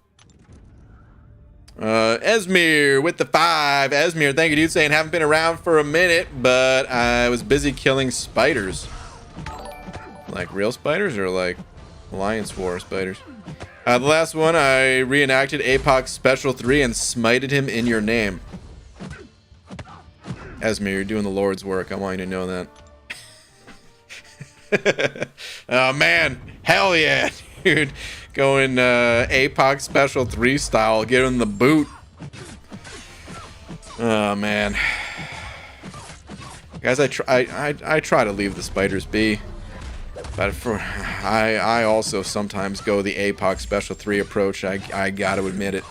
A: Esmir with the 5. Esmir, thank you, dude, saying haven't been around for a minute, but I was busy killing spiders. Like real spiders or like Alliance War spiders? The last one, I reenacted APOC Special 3 and smited him in your name. Esmir, you're doing the Lord's work. I want you to know that. Oh man, hell yeah, dude. Going APOC Special 3 style, get in the boot. Oh man, guys, I try to leave the spiders be, but I also sometimes go the APOC Special 3 approach. I gotta admit it.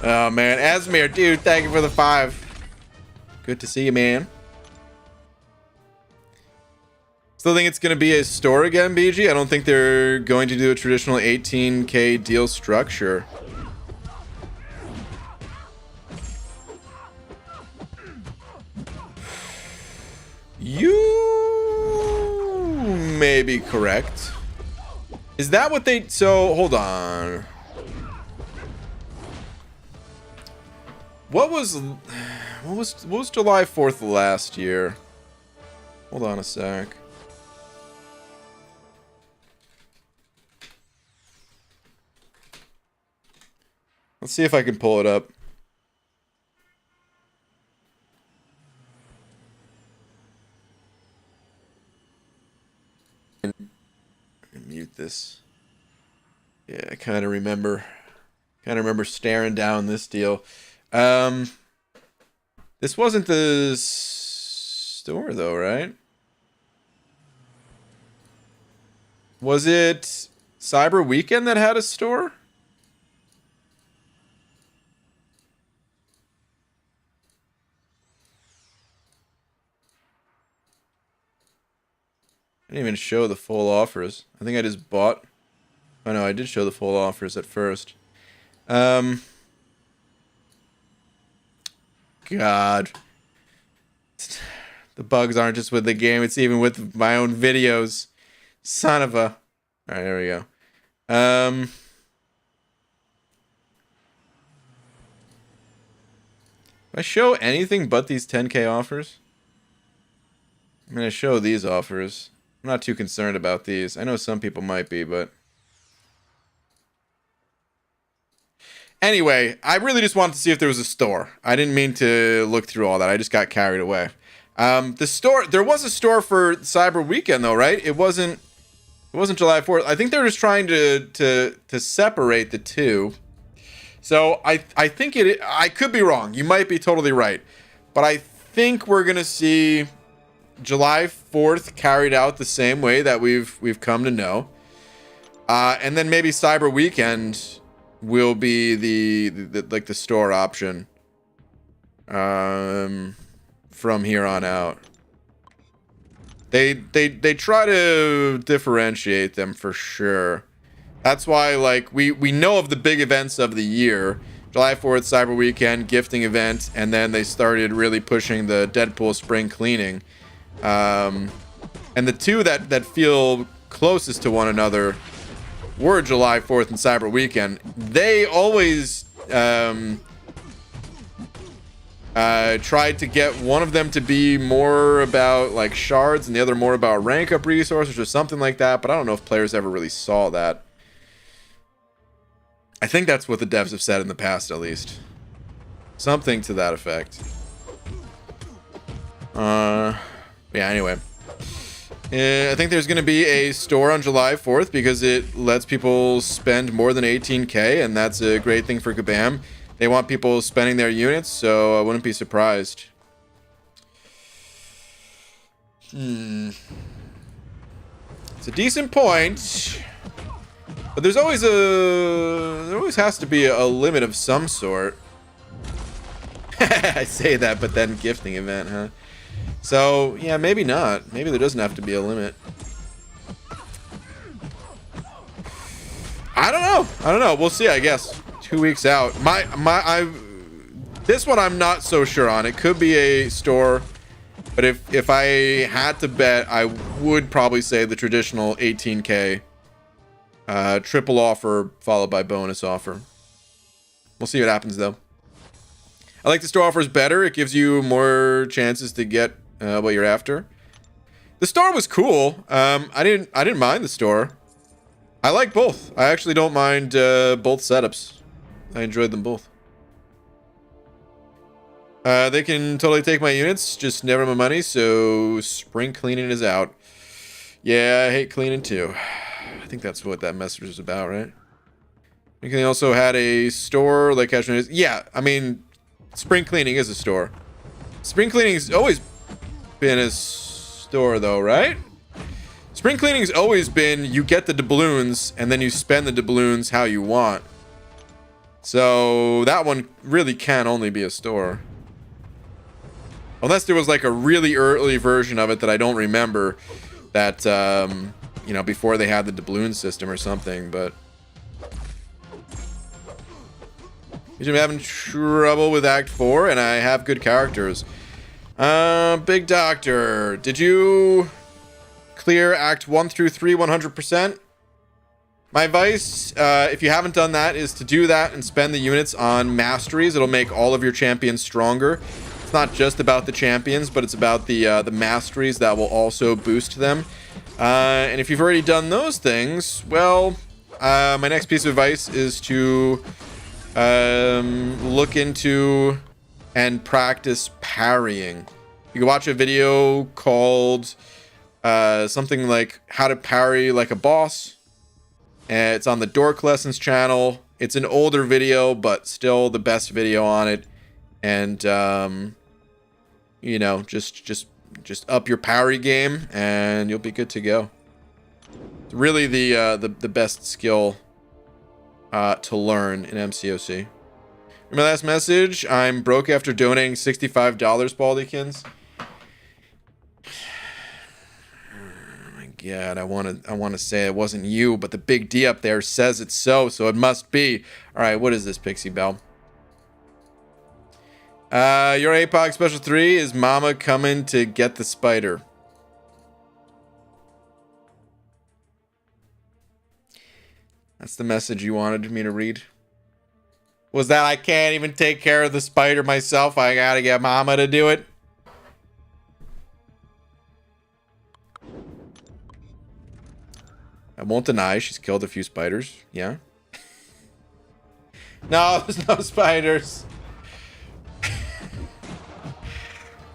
A: Oh man, Esmir, dude, thank you for the 5. Good to see you, man. Still think it's going to be a store again, BG. I don't think they're going to do a traditional 18k deal structure. You may be correct. Is that what they... So, hold on. What was July 4th last year? Hold on a sec. Let's see if I can pull it up. Mute this. Yeah, I kind of remember staring down this deal. This wasn't the store though, right? Was it Cyber Weekend that had a store? I didn't even show the full offers. I think I just bought. Oh no, I did show the full offers at first. God. The bugs aren't just with the game, it's even with my own videos. Son of a... Alright, there we go. If I show anything but these 10k offers? I'm gonna show these offers. I'm not too concerned about these. I know some people might be, but... Anyway, I really just wanted to see if there was a store. I didn't mean to look through all that. I just got carried away. The store... There was a store for Cyber Weekend, though, right? It wasn't July 4th. I think they're just trying to separate the two. So I think it... I could be wrong. You might be totally right. But I think we're going to see July 4th carried out the same way that we've come to know. And then maybe Cyber Weekend will be the store option from here on out. They try to differentiate them for sure. That's why, like, we know of the big events of the year. July 4th, Cyber Weekend, gifting event, and then they started really pushing the Deadpool spring cleaning. And the two that feel closest to one another were July 4th and Cyber Weekend. They always tried to get one of them to be more about like shards and the other more about rank up resources or something like that, but I don't know if players ever really saw that. I think that's what the devs have said in the past, at least. Something to that effect. Yeah, anyway. I think there's going to be a store on July 4th because it lets people spend more than 18k, and that's a great thing for Kabam. They want people spending their units, so I wouldn't be surprised. It's a decent point, but there always has to be a limit of some sort. I say that, but then gifting event, huh? So, yeah, maybe not. Maybe there doesn't have to be a limit. I don't know. We'll see, I guess. 2 weeks out. This one I'm not so sure on. It could be a store, but if I had to bet, I would probably say the traditional 18k triple offer followed by bonus offer. We'll see what happens though. I like the store offers better. It gives you more chances to get what you're after. The store was cool. I didn't mind the store. I like both. I actually don't mind both setups. I enjoyed them both. They can totally take my units, just never my money, so spring cleaning is out. Yeah, I hate cleaning too. I think that's what that message is about, right? You can also had a store like Cashmere. Yeah, I mean, spring cleaning is a store. Spring cleaning's always been a store though, right? Spring cleaning's always been you get the doubloons and then you spend the doubloons how you want. So that one really can only be a store. Unless there was like a really early version of it that I don't remember that, you know, before they had the doubloon system or something, but... I'm having trouble with Act 4 and I have good characters. Big Doctor, did you clear Act 1 through 3 100%? My advice, if you haven't done that, is to do that and spend the units on masteries. It'll make all of your champions stronger. It's not just about the champions, but it's about the masteries that will also boost them. And if you've already done those things, well, my next piece of advice is to look into and practice parrying. You can watch a video called something like How to Parry Like a Boss. It's on the Dork Lessons channel. It's an older video, but still the best video on it. And you know, just up your parry game, and you'll be good to go. It's Really the best skill to learn in MCOC. My last message. I'm broke after donating $65, Baldykins. Oh my God, I want to say it wasn't you, but the big D up there says it's so it must be. All right, what is this, Pixie Bell? Your APOC Special 3 is Mama coming to get the spider. That's the message you wanted me to read. Was that I can't even take care of the spider myself? I gotta get Mama to do it? I won't deny she's killed a few spiders. Yeah. No, there's no spiders.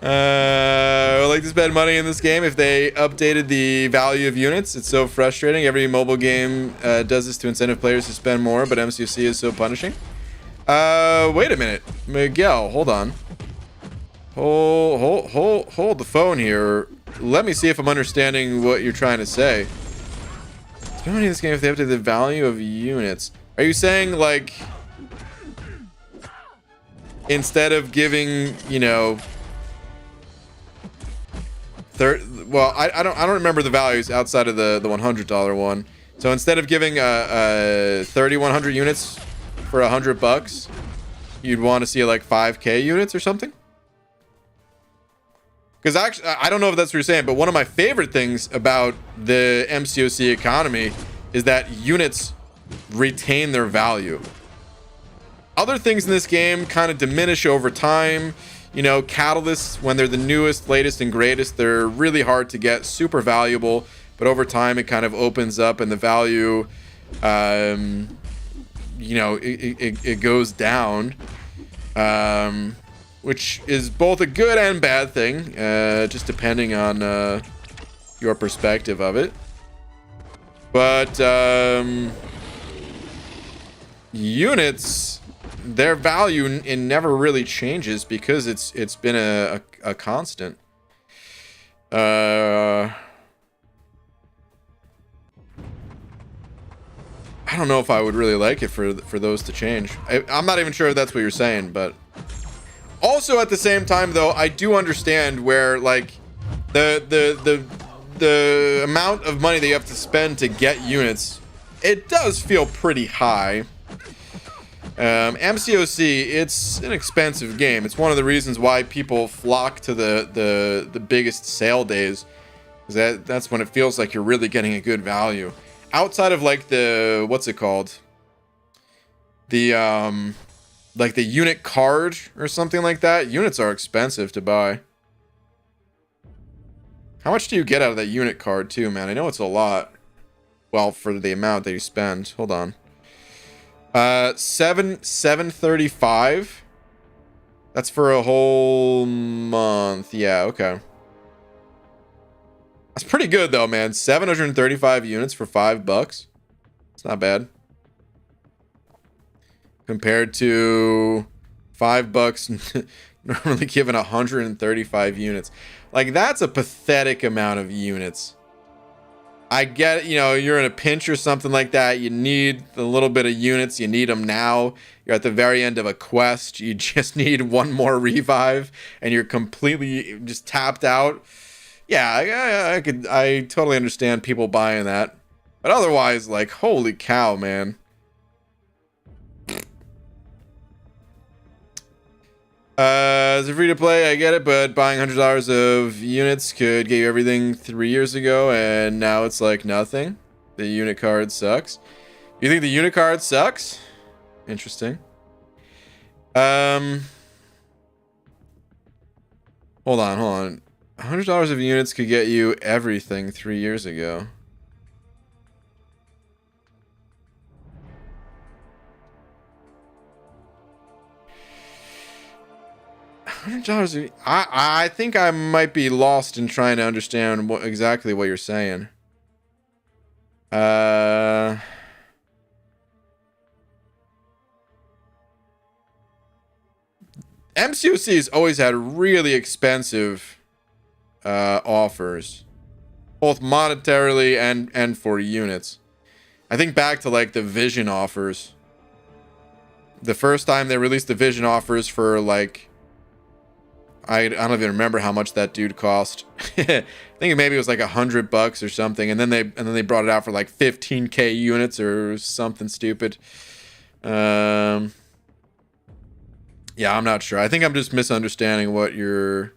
A: I would like to spend money in this game if they updated the value of units. It's so frustrating. Every mobile game does this to incentive players to spend more, but MCOC is so punishing. Wait a minute. Miguel, hold on. Hold the phone here. Let me see if I'm understanding what you're trying to say. Spend money in this game if they update the value of units. Are you saying, like, instead of giving, you know, well, I don't remember the values outside of the $100 one. So instead of giving 3,100 units for $100, you'd want to see like 5K units or something? Because actually, I don't know if that's what you're saying, but one of my favorite things about the MCOC economy is that units retain their value. Other things in this game kind of diminish over time. You know, catalysts, when they're the newest, latest, and greatest, they're really hard to get, super valuable, but over time it kind of opens up and the value, you know, it goes down, which is both a good and bad thing, just depending on your perspective of it. But units, their value never really changes because it's been a constant. I don't know if I would really like it for those to change. I'm not even sure if that's what you're saying, but also at the same time though, I do understand where like the amount of money that you have to spend to get units, it does feel pretty high. MCOC, it's an expensive game. It's one of the reasons why people flock to the biggest sale days. That's when it feels like you're really getting a good value. Outside of like the, what's it called? The like the unit card or something like that. Units are expensive to buy. How much do you get out of that unit card too, man? I know it's a lot. Well, for the amount that you spend. Hold on. $735. That's for a whole month. Yeah, okay. That's pretty good though, man. 735 units for $5. It's not bad. Compared to $5 normally given 135 units. Like, that's a pathetic amount of units. I get, you know, you're in a pinch or something like that. You need a little bit of units. You need them now. You're at the very end of a quest. You just need one more revive and you're completely just tapped out. Yeah, I totally understand people buying that. But otherwise, like, holy cow, man. It's a free to play, I get it, but buying $100 of units could get you everything 3 years ago, and now it's like nothing. The unit card sucks. You think the unit card sucks? Interesting. Hold on. $100 of units could get you everything 3 years ago. $100. I think I might be lost in trying to understand exactly what you're saying. MCOC has always had really expensive offers. both monetarily and for units. I think back to like the vision offers. The first time they released the vision offers for like, I don't even remember how much that dude cost. I think maybe it was like $100 or something, and then they brought it out for like 15k units or something stupid. Yeah, I'm not sure. I think I'm just misunderstanding what you're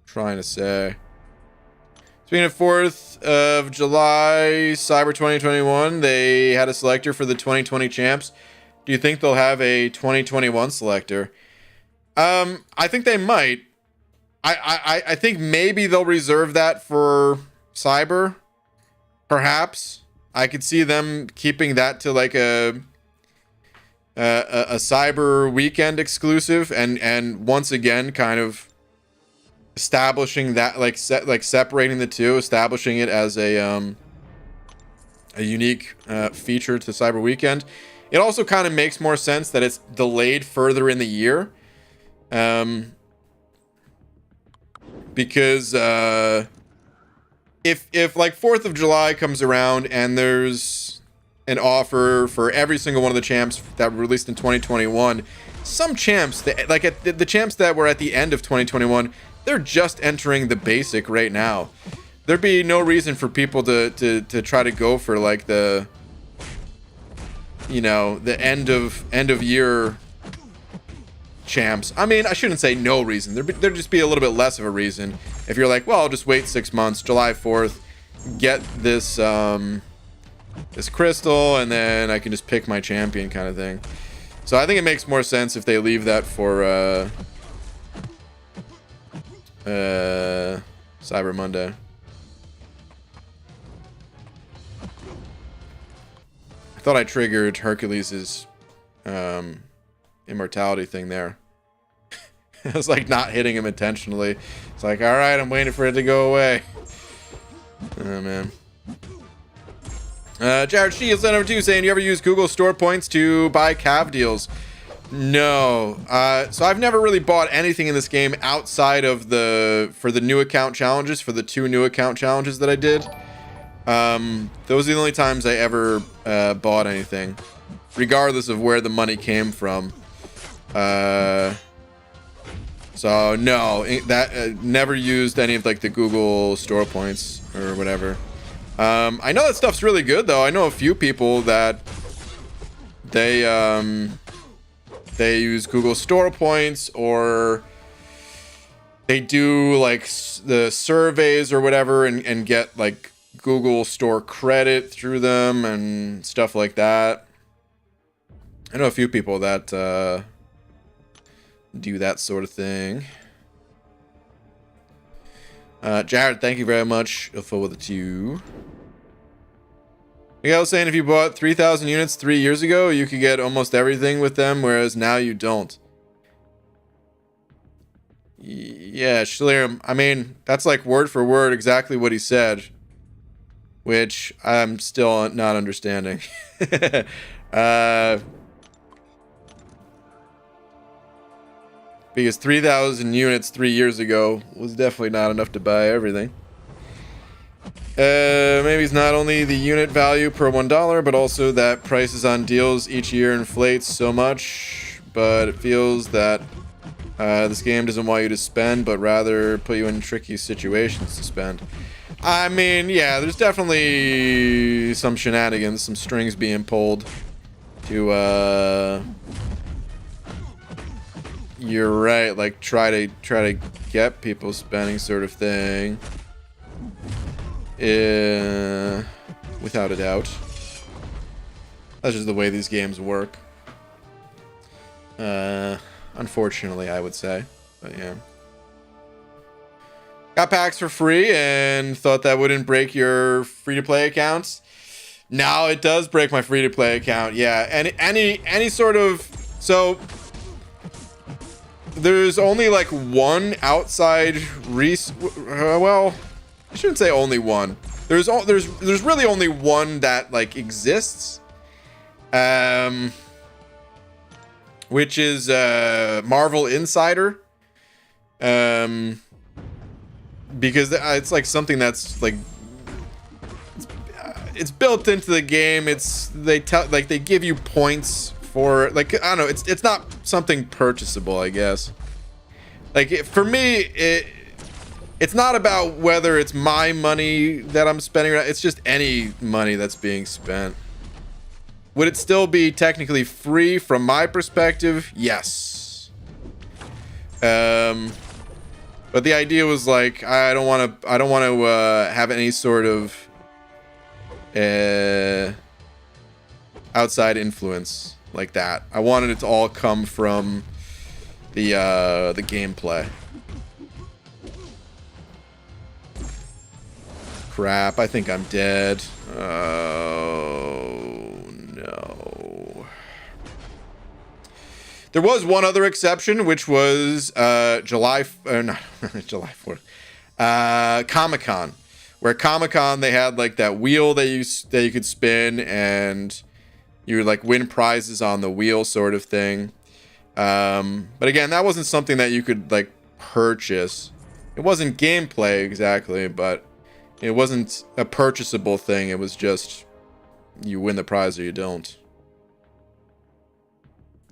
A: trying to say. Speaking of 4th of July, Cyber 2021, they had a selector for the 2020 champs. Do you think they'll have a 2021 selector? I think they might. I think maybe they'll reserve that for Cyber. Perhaps. I could see them keeping that to like a Cyber weekend exclusive, and once again kind of establishing that, like separating the two, establishing it as a unique feature to Cyber Weekend. It also kind of makes more sense that it's delayed further in the year, because if like 4th of July comes around and there's an offer for every single one of the champs that were released in 2021, some champs that, like the champs that were at the end of 2021, they're just entering the basic right now. There'd be no reason for people to try to go for like the, you know, the end of year champs. I mean, I shouldn't say no reason. There'd just be a little bit less of a reason if you're like, well, I'll just wait 6 months, July 4th, get this this crystal, and then I can just pick my champion kind of thing. So I think it makes more sense if they leave that for Cyber Monday. I thought I triggered Hercules' immortality thing there. I was like not hitting him intentionally. It's like, all right, I'm waiting for it to go away. Oh man. Jared Shields number 2 saying, you ever use Google store points to buy cav deals? No. So I've never really bought anything in this game outside of for the new account challenges, for the 2 new account challenges that I did. Those are the only times I ever bought anything, regardless of where the money came from. So no, that never used any of like the Google store points or whatever. I know that stuff's really good though. I know a few people that they use Google store points, or they do like the surveys or whatever and get like Google store credit through them and stuff like that. I know a few people that do that sort of thing. Jared, thank you very much for the 2. Miguel was saying if you bought 3,000 units 3 years ago, you could get almost everything with them, whereas now you don't. Yeah, Schlier, I mean, that's like word for word exactly what he said, which I'm still not understanding. Because 3,000 units 3 years ago was definitely not enough to buy everything. Maybe it's not only the unit value per $1, but also that prices on deals each year inflates so much. But it feels that this game doesn't want you to spend, but rather put you in tricky situations to spend. I mean, yeah, there's definitely some shenanigans, some strings being pulled to you're right, like try to get people spending sort of thing. Without a doubt. That's just the way these games work. Unfortunately, I would say. But yeah. Got packs for free and thought that wouldn't break your free-to-play accounts. No, it does break my free-to-play account. Yeah, and any sort of... So... There's only like one outside well, I shouldn't say only one. There's really only one that like exists, which is Marvel Insider, because it's like something that's like it's built into the game. They give you points for, like, I don't know, it's not something purchasable, I guess. Like, for me, it's not about whether it's my money that I'm spending, it's just any money that's being spent. Would it still be technically free from my perspective? Yes. But the idea was like, I don't want to have any sort of outside influence like that. I wanted it to all come from the gameplay. Crap, I think I'm dead. Oh no. There was one other exception, which was July 4th. Comic-Con. Where Comic-Con, they had like that wheel that you could spin, and you would like win prizes on the wheel, sort of thing. But again, that wasn't something that you could like purchase. It wasn't gameplay exactly, but it wasn't a purchasable thing. It was just you win the prize or you don't.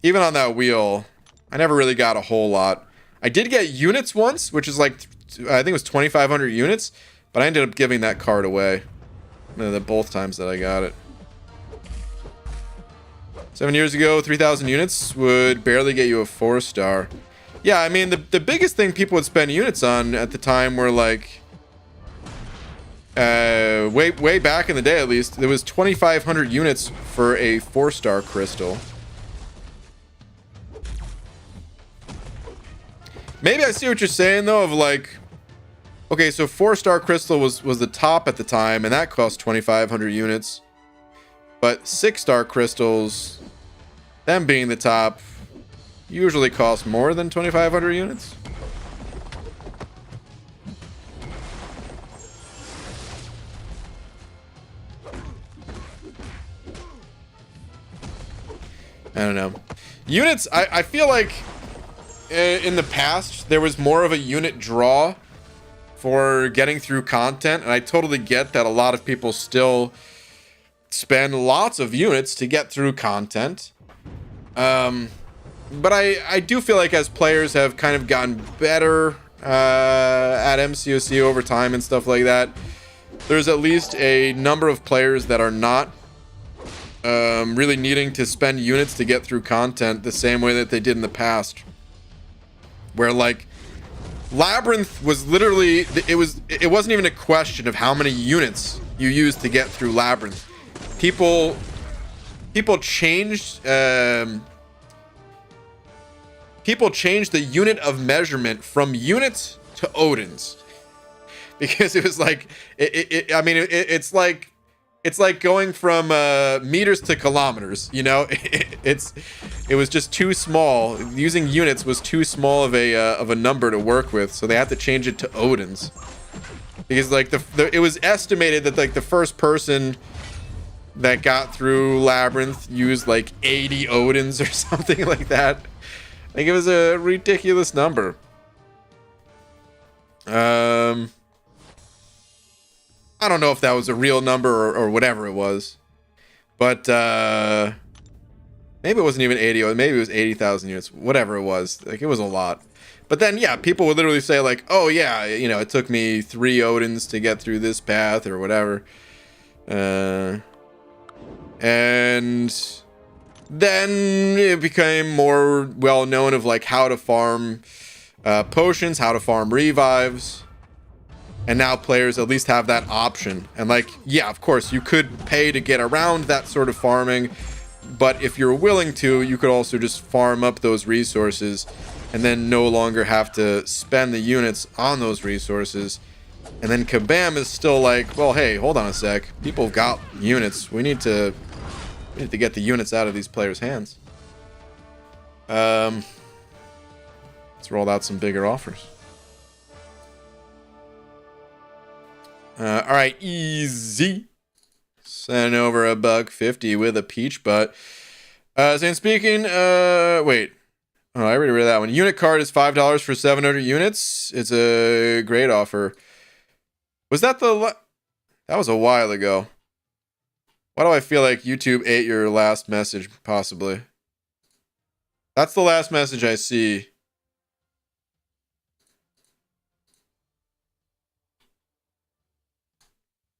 A: Even on that wheel, I never really got a whole lot. I did get units once, which is like, I think it was 2,500 units, but I ended up giving that card away. Both times that I got it. 7 years ago, 3,000 units would barely get you a 4-star. Yeah, I mean, the biggest thing people would spend units on at the time were like, way back in the day at least, there was 2,500 units for a 4-star crystal. Maybe I see what you're saying though, of like, okay, so 4-star crystal was the top at the time, and that cost 2,500 units. But 6-star crystals, them being the top, usually cost more than 2,500 units. I don't know. Units, I feel like in the past, there was more of a unit draw for getting through content, and I totally get that a lot of people still spend lots of units to get through content. But I do feel like as players have kind of gotten better at MCOC over time and stuff like that, there's at least a number of players that are not really needing to spend units to get through content the same way that they did in the past. Where like Labyrinth was literally, it wasn't even a question of how many units you used to get through Labyrinth. People changed the unit of measurement from units to Odins, because it was like it's like going from meters to kilometers, you know. It was just too small. Using units was too small of a number to work with, so they had to change it to Odins. Because like it was estimated that like the first person that got through Labyrinth used like 80 Odins or something like that. Like, it was a ridiculous number. I don't know if that was a real number or whatever it was, but maybe it wasn't even 80, or maybe it was 80,000 units, whatever it was. Like, it was a lot. But then, yeah, people would literally say like, oh yeah, you know, it took me 3 Odins to get through this path or whatever. And then it became more well known of like how to farm potions, how to farm revives. And now players at least have that option. And like, yeah, of course, you could pay to get around that sort of farming. But if you're willing to, you could also just farm up those resources and then no longer have to spend the units on those resources. And then Kabam is still like, well, hey, hold on a sec. People have got units. We need to get the units out of these players' hands. Let's roll out some bigger offers. All right, easy. Send over $1.50 with a peach butt. And speaking, wait. Oh, I already read that one. Unit card is $5 for 700 units. It's a great offer. Was that that was a while ago. Why do I feel like YouTube ate your last message, possibly? That's the last message I see.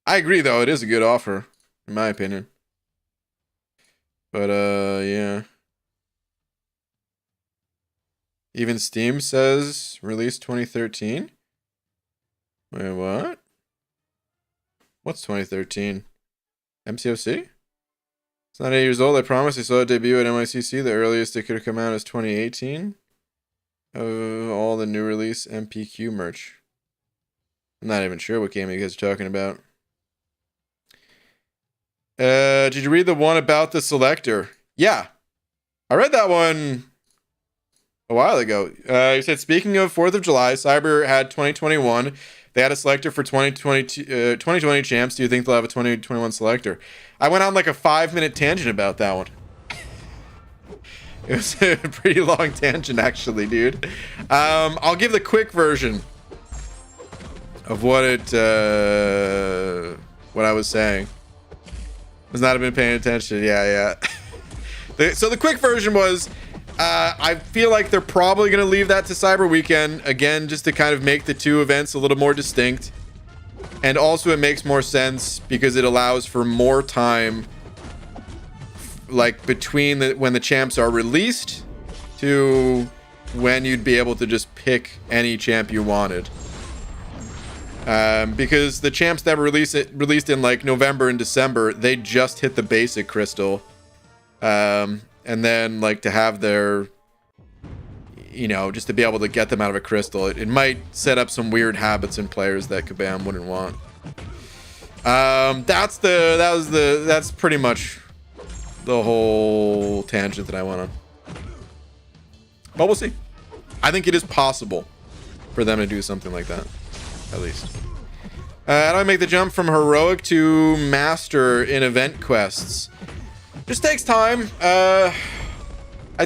A: I agree, though. It is a good offer, in my opinion. But, yeah. Even Steam says release 2013? Wait, what? What's 2013? MCOC? It's not 8 years old, I promise. I saw it debut at MICC. The earliest it could have come out is 2018. Of all the new release MPQ merch. I'm not even sure what game you guys are talking about. Did you read the one about the selector? Yeah. I read that one a while ago. He said, speaking of 4th of July, Cyber had 2021. They had a selector for 2020 champs. Do you think they'll have a 2021 selector? I went on like a 5-minute tangent about that one. It was a pretty long tangent, actually, dude. I'll give the quick version of what I was saying. Must not have been paying attention. Yeah. So the quick version was, I feel like they're probably going to leave that to Cyber Weekend, again, just to kind of make the two events a little more distinct. And also it makes more sense because it allows for more time, like between when the champs are released to when you'd be able to just pick any champ you wanted. Because the champs that were released in like November and December, they just hit the basic crystal. And then like to have their, you know, just to be able to get them out of a crystal, it might set up some weird habits in players that Kabam wouldn't want. That's pretty much the whole tangent that I went on. But we'll see. I think it is possible for them to do something like that. At least. How do I make the jump from heroic to master in event quests? Just takes time. I'd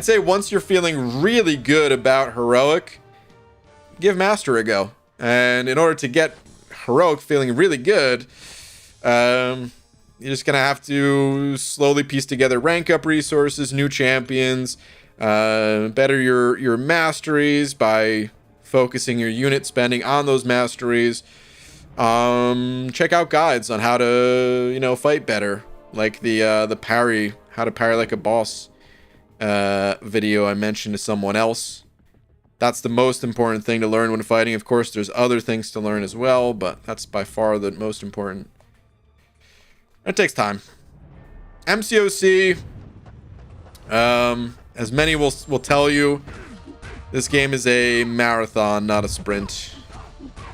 A: say once you're feeling really good about heroic, give master a go. And in order to get heroic feeling really good, you're just gonna have to slowly piece together rank up resources, new champions, better your masteries by focusing your unit spending on those masteries. Check out guides on how to, you know, fight better, like the parry, how to parry like a boss video I mentioned to someone else. That's the most important thing to learn when fighting. Of course, there's other things to learn as well, but that's by far the most important. It takes time. MCOC, as many will tell you, this game is a marathon, not a sprint.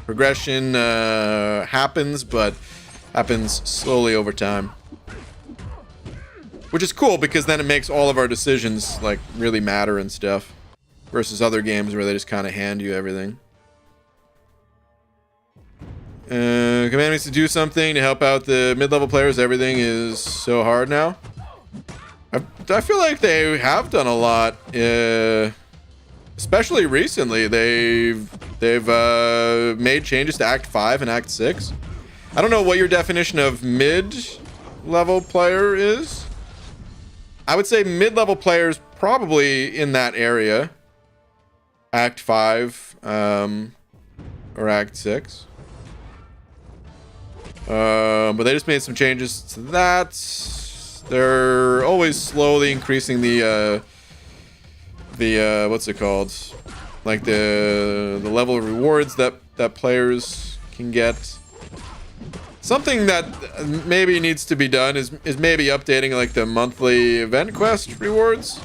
A: Progression happens, but happens slowly over time. Which is cool, because then it makes all of our decisions, like, really matter and stuff. Versus other games where they just kind of hand you everything. Command needs to do something to help out the mid-level players. Everything is so hard now. I feel like they have done a lot. Especially recently, they've made changes to Act 5 and Act 6. I don't know what your definition of mid-level player is. I would say mid-level players probably in that area. Act 5 or Act 6. But they just made some changes to that. They're always slowly increasing the what's it called? Like the level of rewards that players can get. Something that maybe needs to be done is maybe updating like the monthly event quest rewards.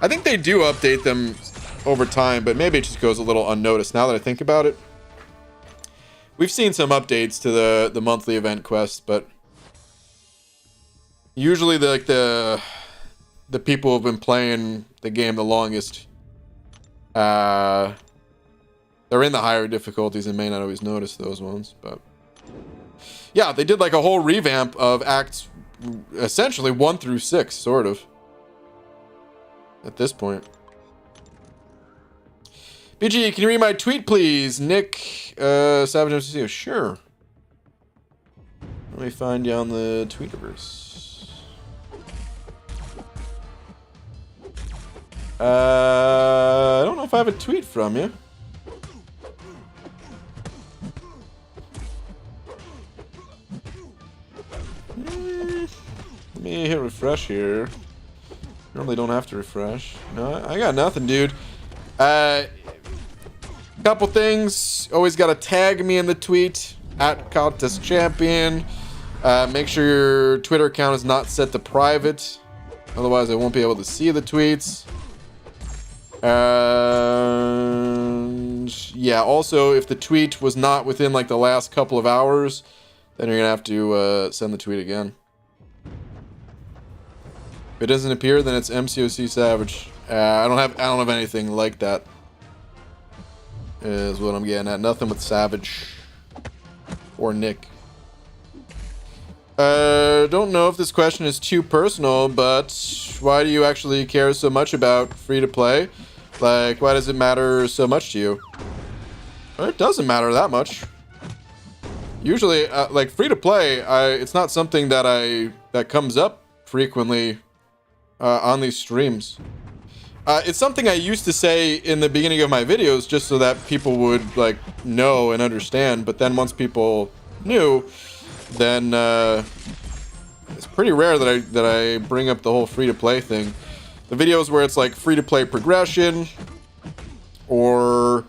A: I think they do update them over time, but maybe it just goes a little unnoticed now that I think about it. We've seen some updates to the monthly event quests, but usually the people who've been playing the game the longest, they're in the higher difficulties and may not always notice those ones. But yeah, they did like a whole revamp of acts, essentially 1 through 6, sort of, at this point. BG, can you read my tweet, please? Nick, Savage MCC. Sure. Let me find you on the Tweetiverse. I don't know if I have a tweet from you. Let me hit refresh here. Normally don't have to refresh. No, I got nothing, dude. Couple things. Always gotta tag me in the tweet at Contest Champion. Make sure your Twitter account is not set to private. Otherwise, I won't be able to see the tweets. And yeah, also, if the tweet was not within like the last couple of hours, then you're gonna have to send the tweet again. If it doesn't appear, then it's MCOC Savage. I don't have anything like that. Is what I'm getting at. Nothing with Savage or Nick. Don't know if this question is too personal, but why do you actually care so much about free-to-play? Like, why does it matter so much to you? Well, it doesn't matter that much. Usually, like, free-to-play, it's not something that comes up frequently on these streams. It's something I used to say in the beginning of my videos just so that people would, like, know and understand, but then once people knew, then it's pretty rare that I bring up the whole free-to-play thing. The videos where it's like free-to-play progression, or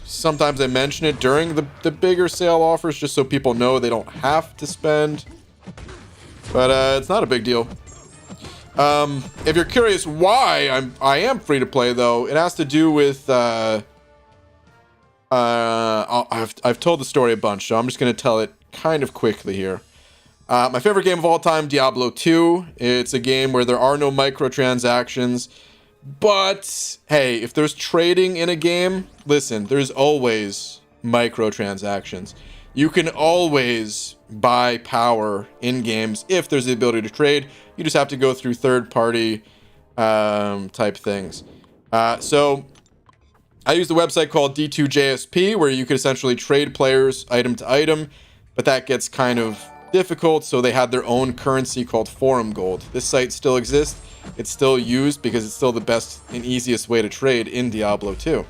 A: sometimes I mention it during the bigger sale offers just so people know they don't have to spend. But it's not a big deal. If you're curious why I am free-to-play, though, it has to do with I've told the story a bunch, so I'm just going to tell it kind of quickly here. My favorite game of all time, Diablo 2. It's a game where there are no microtransactions. But, hey, if there's trading in a game, listen, there's always microtransactions. You can always buy power in games if there's the ability to trade. You just have to go through third-party type things. So I use the website called D2JSP, where you could essentially trade players item to item, but that gets kind of difficult, so they had their own currency called Forum Gold. This site still exists. It's still used because it's still the best and easiest way to trade in Diablo 2.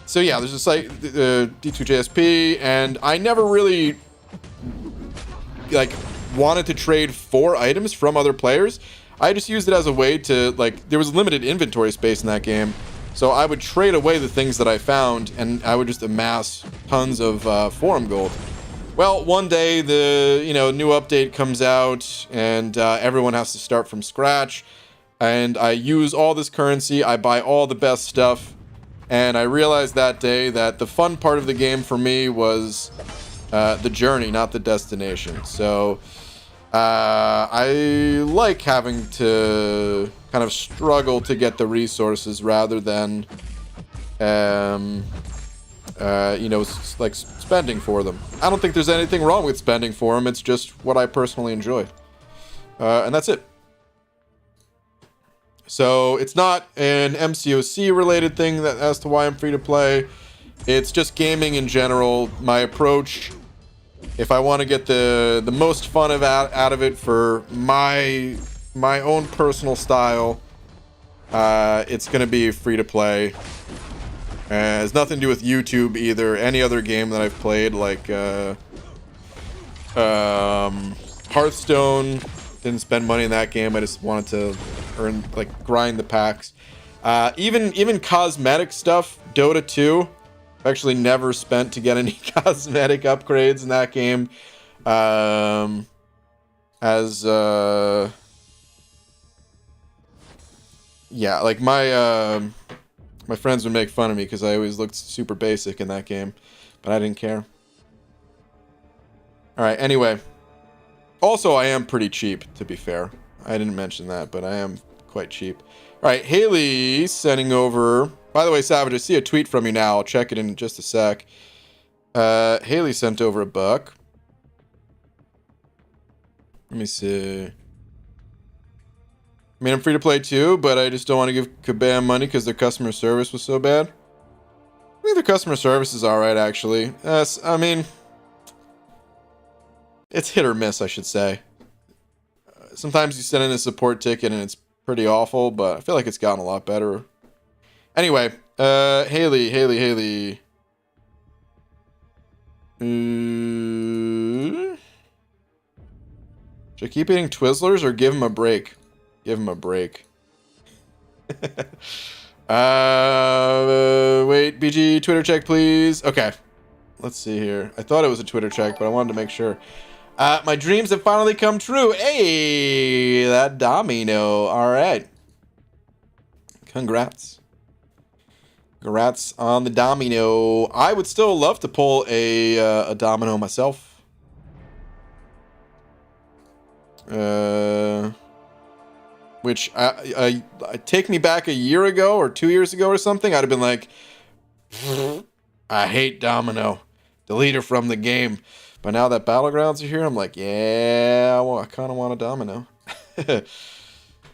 A: So yeah, there's a site, D2JSP, and I never really like wanted to trade for items from other players. I just used it as a way to, like, there was limited inventory space in that game, so I would trade away the things that I found, and I would just amass tons of Forum Gold. Well, one day the new update comes out, and everyone has to start from scratch, and I use all this currency, I buy all the best stuff, and I realized that day that the fun part of the game for me was the journey, not the destination. So I like having to kind of struggle to get the resources rather than like spending for them. I don't think there's anything wrong with spending for them. It's just what I personally enjoy. And that's it. So it's not an MCOC related thing as to why I'm free to play. It's just gaming in general. My approach, if I want to get the most fun out of it for my own personal style, it's going to be free to play. It has nothing to do with YouTube either. Any other game that I've played, like Hearthstone, didn't spend money in that game. I just wanted to grind the packs. Even cosmetic stuff, Dota 2, I've actually never spent to get any cosmetic upgrades in that game. Yeah, like my friends would make fun of me because I always looked super basic in that game, but I didn't care. Alright, anyway. Also, I am pretty cheap, to be fair. I didn't mention that, but I am quite cheap. Alright, Haley sending over... By the way, Savage, I see a tweet from you now. I'll check it in just a sec. Haley sent over $1. Let me see... I mean, I'm free to play too, but I just don't want to give Kabam money because their customer service was so bad. I think their customer service is alright, actually. I mean, it's hit or miss, I should say. Sometimes you send in a support ticket and it's pretty awful, but I feel like it's gotten a lot better. Anyway, Haley. Should I keep eating Twizzlers or give him a break? Give him a break. Wait, BG, Twitter check, please. Okay. Let's see here. I thought it was a Twitter check, but I wanted to make sure. My dreams have finally come true. Hey, that domino. All right. Congrats. Congrats on the domino. I would still love to pull a domino myself. Which I take me back a year ago or 2 years ago or something, I'd have been like, I hate domino. Delete her from the game. But now that Battlegrounds are here, I'm like, yeah, well, I kind of want a domino.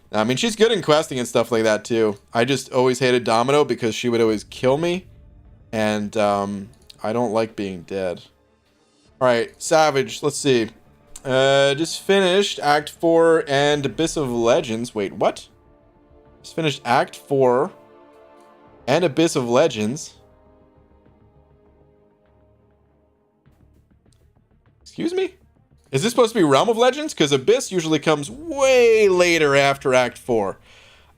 A: I mean, she's good in questing and stuff like that, too. I just always hated Domino because she would always kill me. And I don't like being dead. All right, Savage, let's see. Just finished Act 4 and Abyss of Legends. Wait, what? Just finished Act 4 and Abyss of Legends. Excuse me? Is this supposed to be Realm of Legends? Because Abyss usually comes way later after Act 4.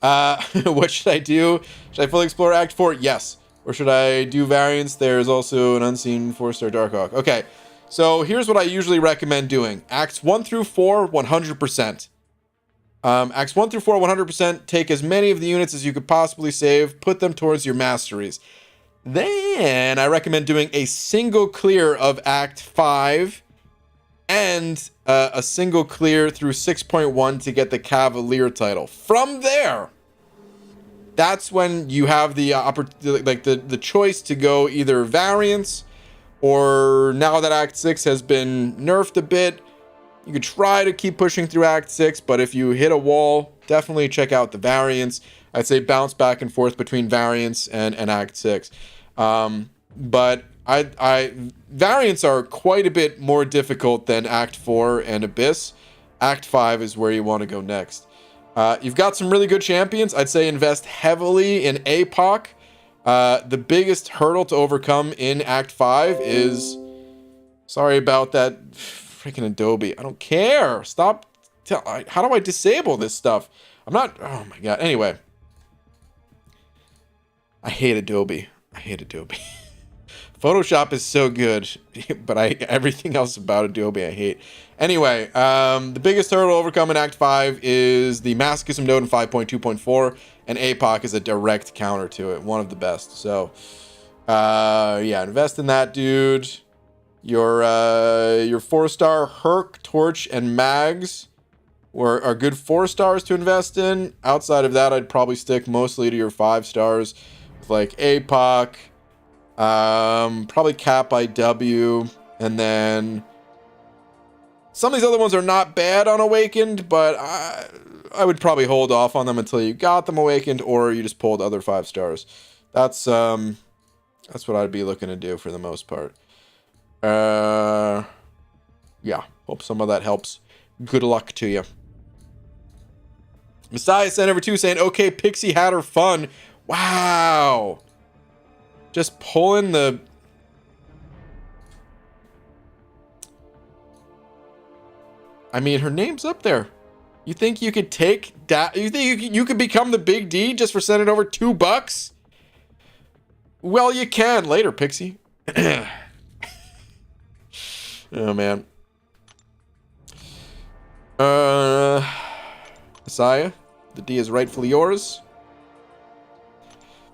A: What should I do? Should I fully explore Act 4? Yes. Or should I do variants? There's also an unseen 4-star Darkhawk. Okay. So here's what I usually recommend doing. Acts 1 through 4, 100%. Acts 1 through 4, 100%. Take as many of the units as you could possibly save. Put them towards your masteries. Then I recommend doing a single clear of Act 5 and a single clear through 6.1 to get the Cavalier title. From there, that's when you have the the choice to go either variants, or now that Act 6 has been nerfed a bit, you could try to keep pushing through Act 6, but if you hit a wall, definitely check out the variants. I'd say bounce back and forth between variants and Act 6. But variants are quite a bit more difficult than Act 4 and Abyss. Act 5 is where you want to go next. You've got some really good champions. I'd say invest heavily in APOC. The biggest hurdle to overcome in Act 5 is... Sorry about that freaking Adobe. I don't care. Stop. How do I disable this stuff? I'm not... Oh my god. Anyway. I hate Adobe. Photoshop is so good, but everything else about Adobe I hate. Anyway, the biggest hurdle to overcome in Act 5 is the Masochism node in 5.2.4, and APOC is a direct counter to it, one of the best. So, yeah, invest in that, dude. Your 4-star Herc, Torch, and Mags are good 4 stars to invest in. Outside of that, I'd probably stick mostly to your 5 stars with like APOC. Probably Cap IW, and then some of these other ones are not bad on Awakened, but I would probably hold off on them until you got them Awakened, or you just pulled other 5 stars. That's what I'd be looking to do for the most part. Yeah, hope some of that helps. Good luck to you. Messiah sent over 2 saying, okay, Pixie had her fun. Wow. Just pulling the... I mean, her name's up there. You think you could take that? You think you could become the Big D just for sending over $2? Well, you can. Later, Pixie. Oh, man. Messiah, the D is rightfully yours.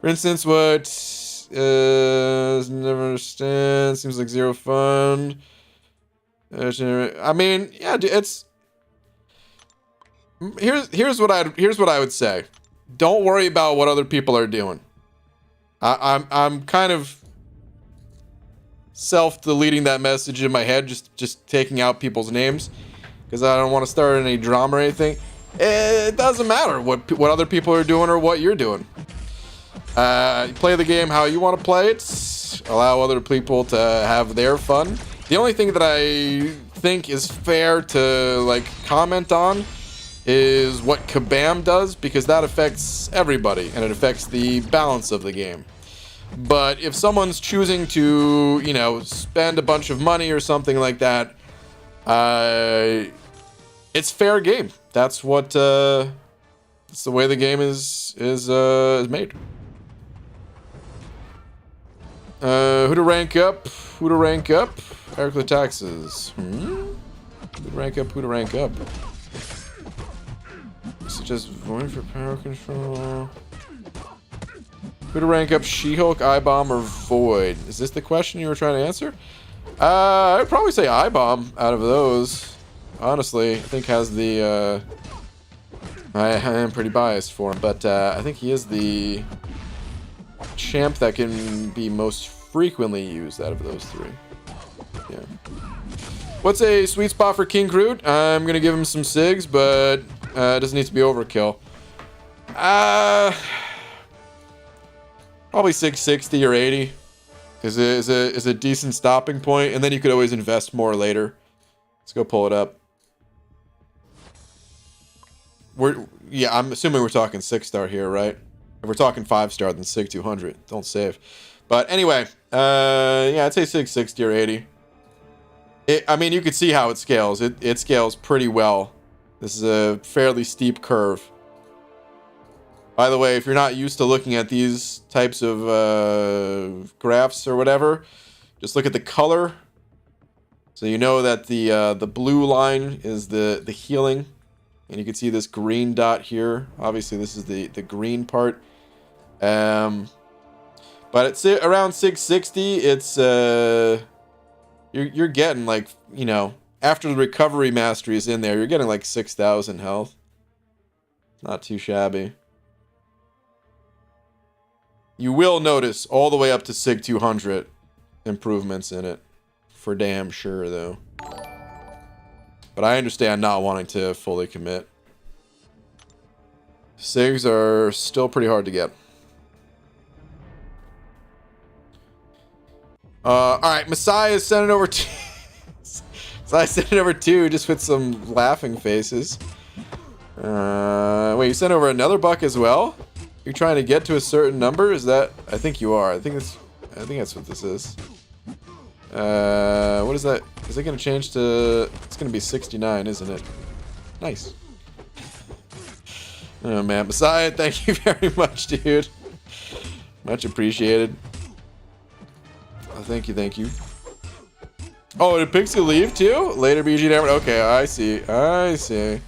A: For instance, what... never understand. Seems like zero fun. I mean, yeah, it's... Here's what I would say. Don't worry about what other people are doing. I'm kind of self-deleting that message in my head, just taking out people's names, because I don't want to start any drama or anything. It doesn't matter what other people are doing or what you're doing. Play the game how you want to play it. Allow other people to have their fun. The only thing that I think is fair to like comment on is what Kabam does, because that affects everybody and it affects the balance of the game. But if someone's choosing to, you know, spend a bunch of money or something like that, it's fair game. That's what it's the way the game is made. Who to rank up? Who to rank up? Eric the taxes. Who to rank up? Who to rank up? Suggest void for power control. Who to rank up? She-Hulk, I-Bomb, or Void? Is this the question you were trying to answer? I'd probably say I-Bomb out of those. Honestly, I think has the I am pretty biased for him, but I think he is the champ that can be most frequently used out of those three. Yeah. What's a sweet spot for King Groot? I'm gonna give him some SIGs, but it doesn't need to be overkill. Probably 660 or 80 is a decent stopping point, and then you could always invest more later. Let's go pull it up. Yeah, I'm assuming we're talking 6-star here, right? If we're talking 5-star, then SIG 200. Don't save. But anyway, yeah, I'd say 660 or 80. I mean, you could see how it scales. It scales pretty well. This is a fairly steep curve. By the way, if you're not used to looking at these types of graphs or whatever, just look at the color. So you know that the blue line is the healing. And you can see this green dot here. Obviously, this is the green part. But it's around 660. It's you're getting like, you know, after the recovery mastery is in there, you're getting like 6,000 health. Not too shabby. You will notice all the way up to SIG 200 improvements in it. For damn sure, though. But I understand not wanting to fully commit. SIGs are still pretty hard to get. Alright, Messiah is sending over two. Messiah sending over two just with some laughing faces. Wait, you sent over another buck as well? You're trying to get to a certain number? Is that? I think you are. I think that's what this is. What is that? Is it going to change to... It's going to be 69, isn't it? Nice. Oh, man. Messiah, thank you very much, dude. Much appreciated. Oh, thank you, thank you. Oh, did Pixie leave, too? Later, BG Diamond. Okay, I see. I see.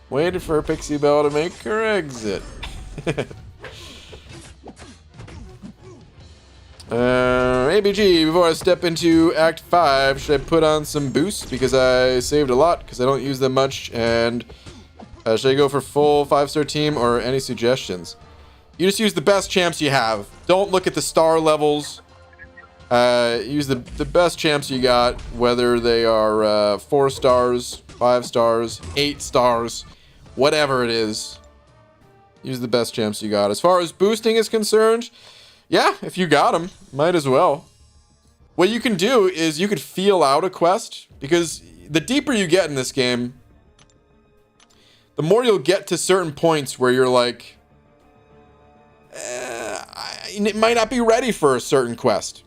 A: Waited for Pixie Belle to make her exit. ABG, before I step into Act 5, should I put on some boosts? Because I saved a lot, because I don't use them much, and should I go for full 5-star team, or any suggestions? You just use the best champs you have. Don't look at the star levels. Use the best champs you got, whether they are 4 stars, 5 stars, 8 stars, whatever it is. Use the best champs you got. As far as boosting is concerned, yeah, if you got them, might as well. What you can do is you could feel out a quest, because the deeper you get in this game, the more you'll get to certain points where you're like, it might not be ready for a certain quest,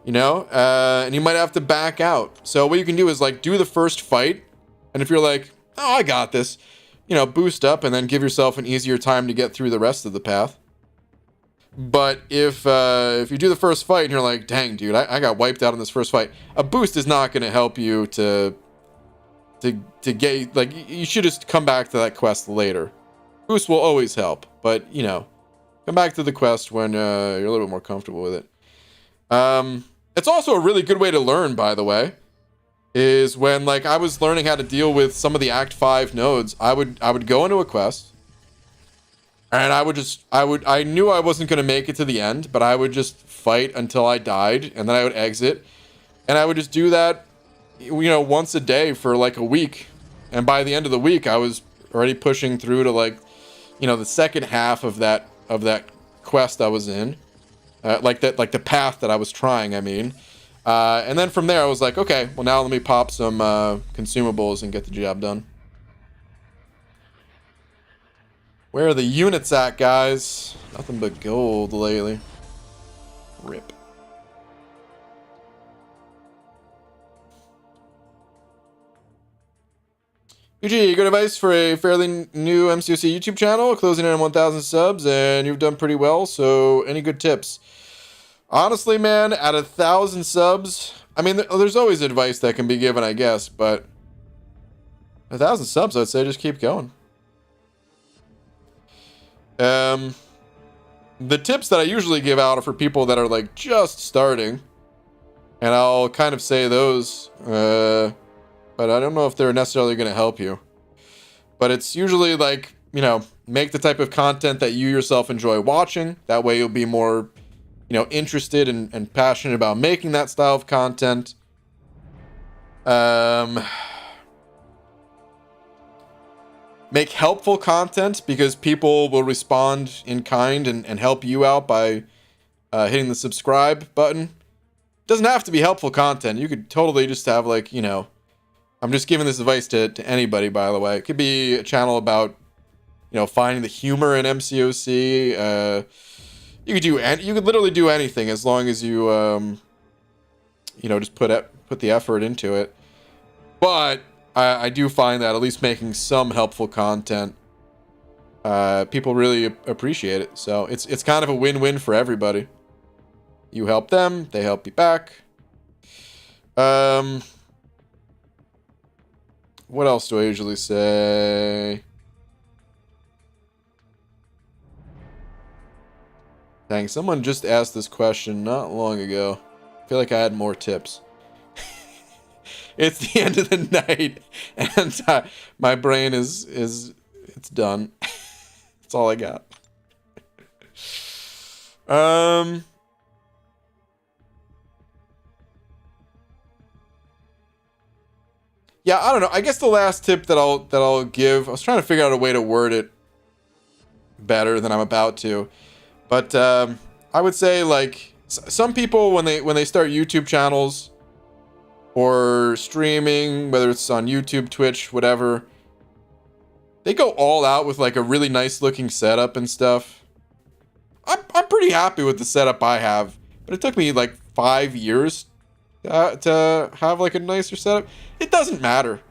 A: you know, and you might have to back out. So what you can do is like do the first fight, and if you're like, oh, I got this, you know, boost up and then give yourself an easier time to get through the rest of the path. But if you do the first fight and you're like, dang, dude, I got wiped out in this first fight, a boost is not going to help you to get, like, you should just come back to that quest later. Boost will always help, but, you know, come back to the quest when you're a little bit more comfortable with it. It's also a really good way to learn, by the way, is when, like, I was learning how to deal with some of the Act 5 nodes. I would go into a quest, and I knew I wasn't going to make it to the end, but I would just fight until I died, and then I would exit. And I would just do that, you know, once a day for like a week. And by the end of the week, I was already pushing through to, like, you know, the second half of that quest I was in. Like the path that I was trying, I mean. And then from there, I was like, okay, well, now let me pop some consumables and get the job done. Where are the units at, guys? Nothing but gold lately. Rip. UG, good advice for a fairly new MCOC YouTube channel, closing in on 1,000 subs, and you've done pretty well, so any good tips? Honestly, man, at 1,000 subs, I mean, there's always advice that can be given, I guess, but 1,000 subs, I'd say just keep going. The tips that I usually give out are for people that are, like, just starting, and I'll kind of say those, but I don't know if they're necessarily going to help you. But it's usually like, you know, make the type of content that you yourself enjoy watching. That way you'll be more, you know, interested and passionate about making that style of content. Make helpful content because people will respond in kind and help you out by hitting the subscribe button. Doesn't have to be helpful content. You could totally just have, like, you know, I'm just giving this advice to anybody, by the way. It could be a channel about, you know, finding the humor in MCOC. You could literally do anything as long as you, you know, just put the effort into it. But I do find that at least making some helpful content, people really appreciate it. So it's kind of a win-win for everybody. You help them, they help you back. What else do I usually say? Dang, someone just asked this question not long ago. I feel like I had more tips. It's the end of the night, and my brain is it's done. That's all I got. Yeah, I don't know. I guess the last tip that I'll give, I was trying to figure out a way to word it better than I'm about to, but I would say, like, some people when they start YouTube channels or streaming, whether it's on YouTube, Twitch, whatever, they go all out with, like, a really nice looking setup and stuff. I'm pretty happy with the setup I have, but it took me like 5 years to have, like, a nicer setup. It doesn't matter.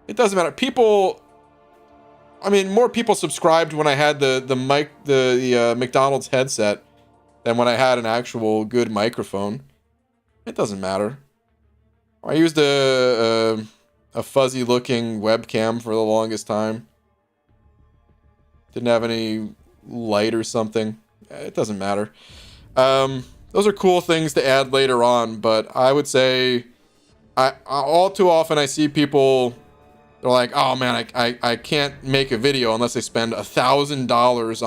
A: It doesn't matter. People, I mean, more people subscribed when I had the McDonald's headset than when I had an actual good microphone. It doesn't matter. I used a fuzzy looking webcam for the longest time. Didn't have any light or something. It doesn't matter. Those are cool things to add later on, but I would say I all too often I see people, they're like, oh man, I can't make a video unless I spend $1,000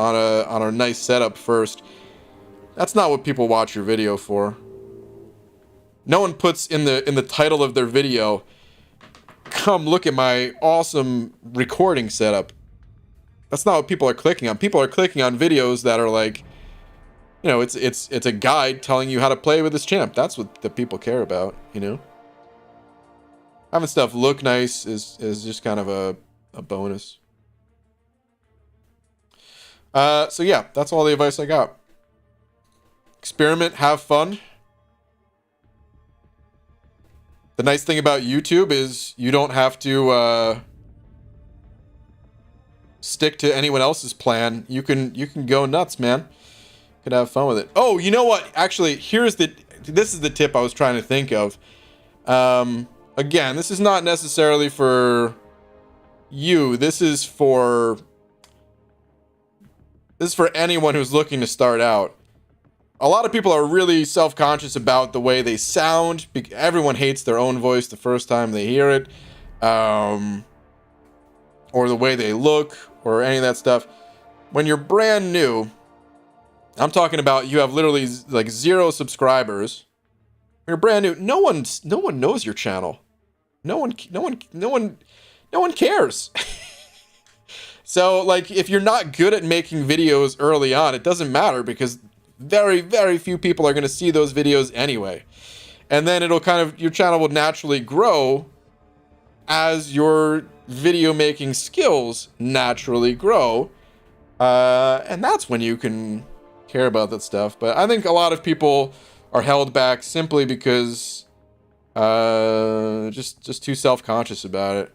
A: on a nice setup first. That's not what people watch your video for. No one puts in the title of their video, come look at my awesome recording setup. That's not what people are clicking on. People are clicking on videos that are like, you know, it's a guide telling you how to play with this champ. That's what the people care about, you know? Having stuff look nice is just kind of a bonus. So yeah, that's all the advice I got. Experiment, have fun. The nice thing about YouTube is you don't have to stick to anyone else's plan. You can go nuts, man. Could have fun with it. Oh, you know what? Actually, this is the tip I was trying to think of. Again, this is not necessarily for you. This is for anyone who's looking to start out. A lot of people are really self-conscious about the way they sound. Everyone hates their own voice the first time they hear it. Or the way they look, or any of that stuff. When you're brand new, I'm talking about you have literally like 0 subscribers. When you're brand new, no one knows your channel. No one cares. So, like, if you're not good at making videos early on, it doesn't matter because very, very few people are going to see those videos anyway. And then it'll your channel will naturally grow as your video making skills naturally grow. And that's when you can care about that stuff. But I think a lot of people are held back simply because just too self-conscious about it.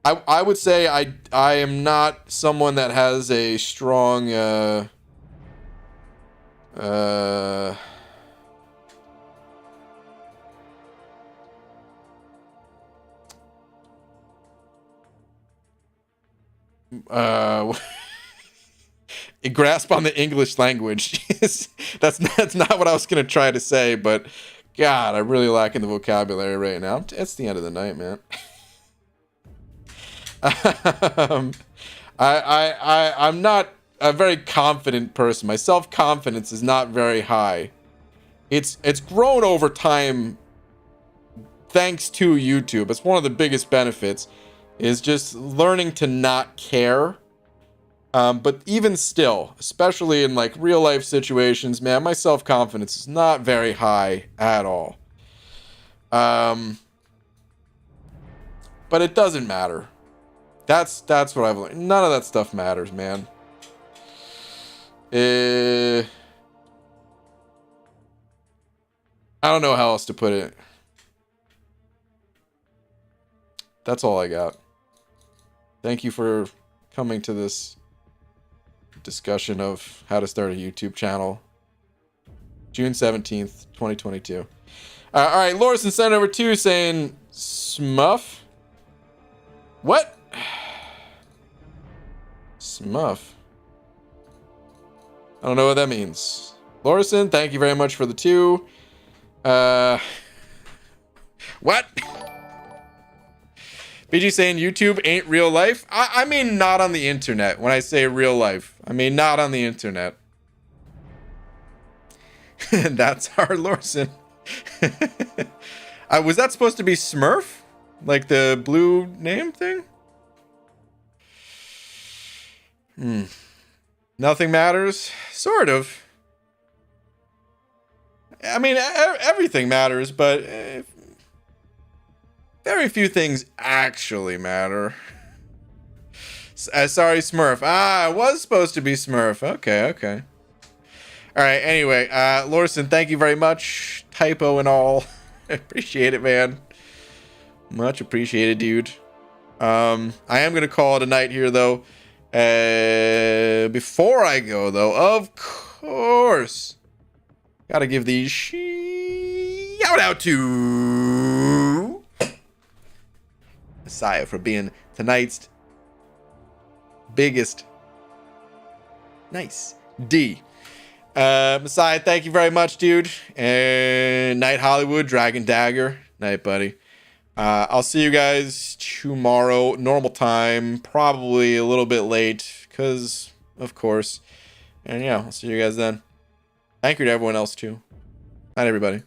A: I would say I am not someone that has a strong a grasp on the English language. That's not what I was gonna try to say, but God, I'm really lacking the vocabulary right now. It's the end of the night, man. I'm not a very confident person. My self-confidence is not very high. It's grown over time thanks to YouTube. It's one of the biggest benefits is just learning to not care. But even still, especially in like real life situations, man, my self-confidence is not very high at all. But it doesn't matter. That's what I've learned. None of that stuff matters, man. I don't know how else to put it. That's all I got. Thank you for coming to this discussion of how to start a YouTube channel. June 17th, 2022. All right, Lorison sent over 2 saying Smuff. What? Smuff. I don't know what that means. Lorison, thank you very much for the 2. What? BG saying YouTube ain't real life. I mean not on the internet. When I say real life, I mean not on the internet. That's our Lorson. Was that supposed to be Smurf? Like the blue name thing? Nothing matters? Sort of. I mean, everything matters, but very few things actually matter. Sorry, Smurf. It was supposed to be Smurf. Okay. All right, anyway, Lorison, thank you very much. Typo and all. Appreciate it, man. Much appreciated, dude. I am going to call it a night here, though. Before I go, though, of course, gotta give the shout out to Messiah for being tonight's biggest nice D. Messiah, thank you very much, dude. And Night Hollywood, Dragon Dagger. Night, buddy. I'll see you guys tomorrow, normal time, probably a little bit late, because, of course. And yeah, I'll see you guys then. Thank you to everyone else, too. Night, everybody.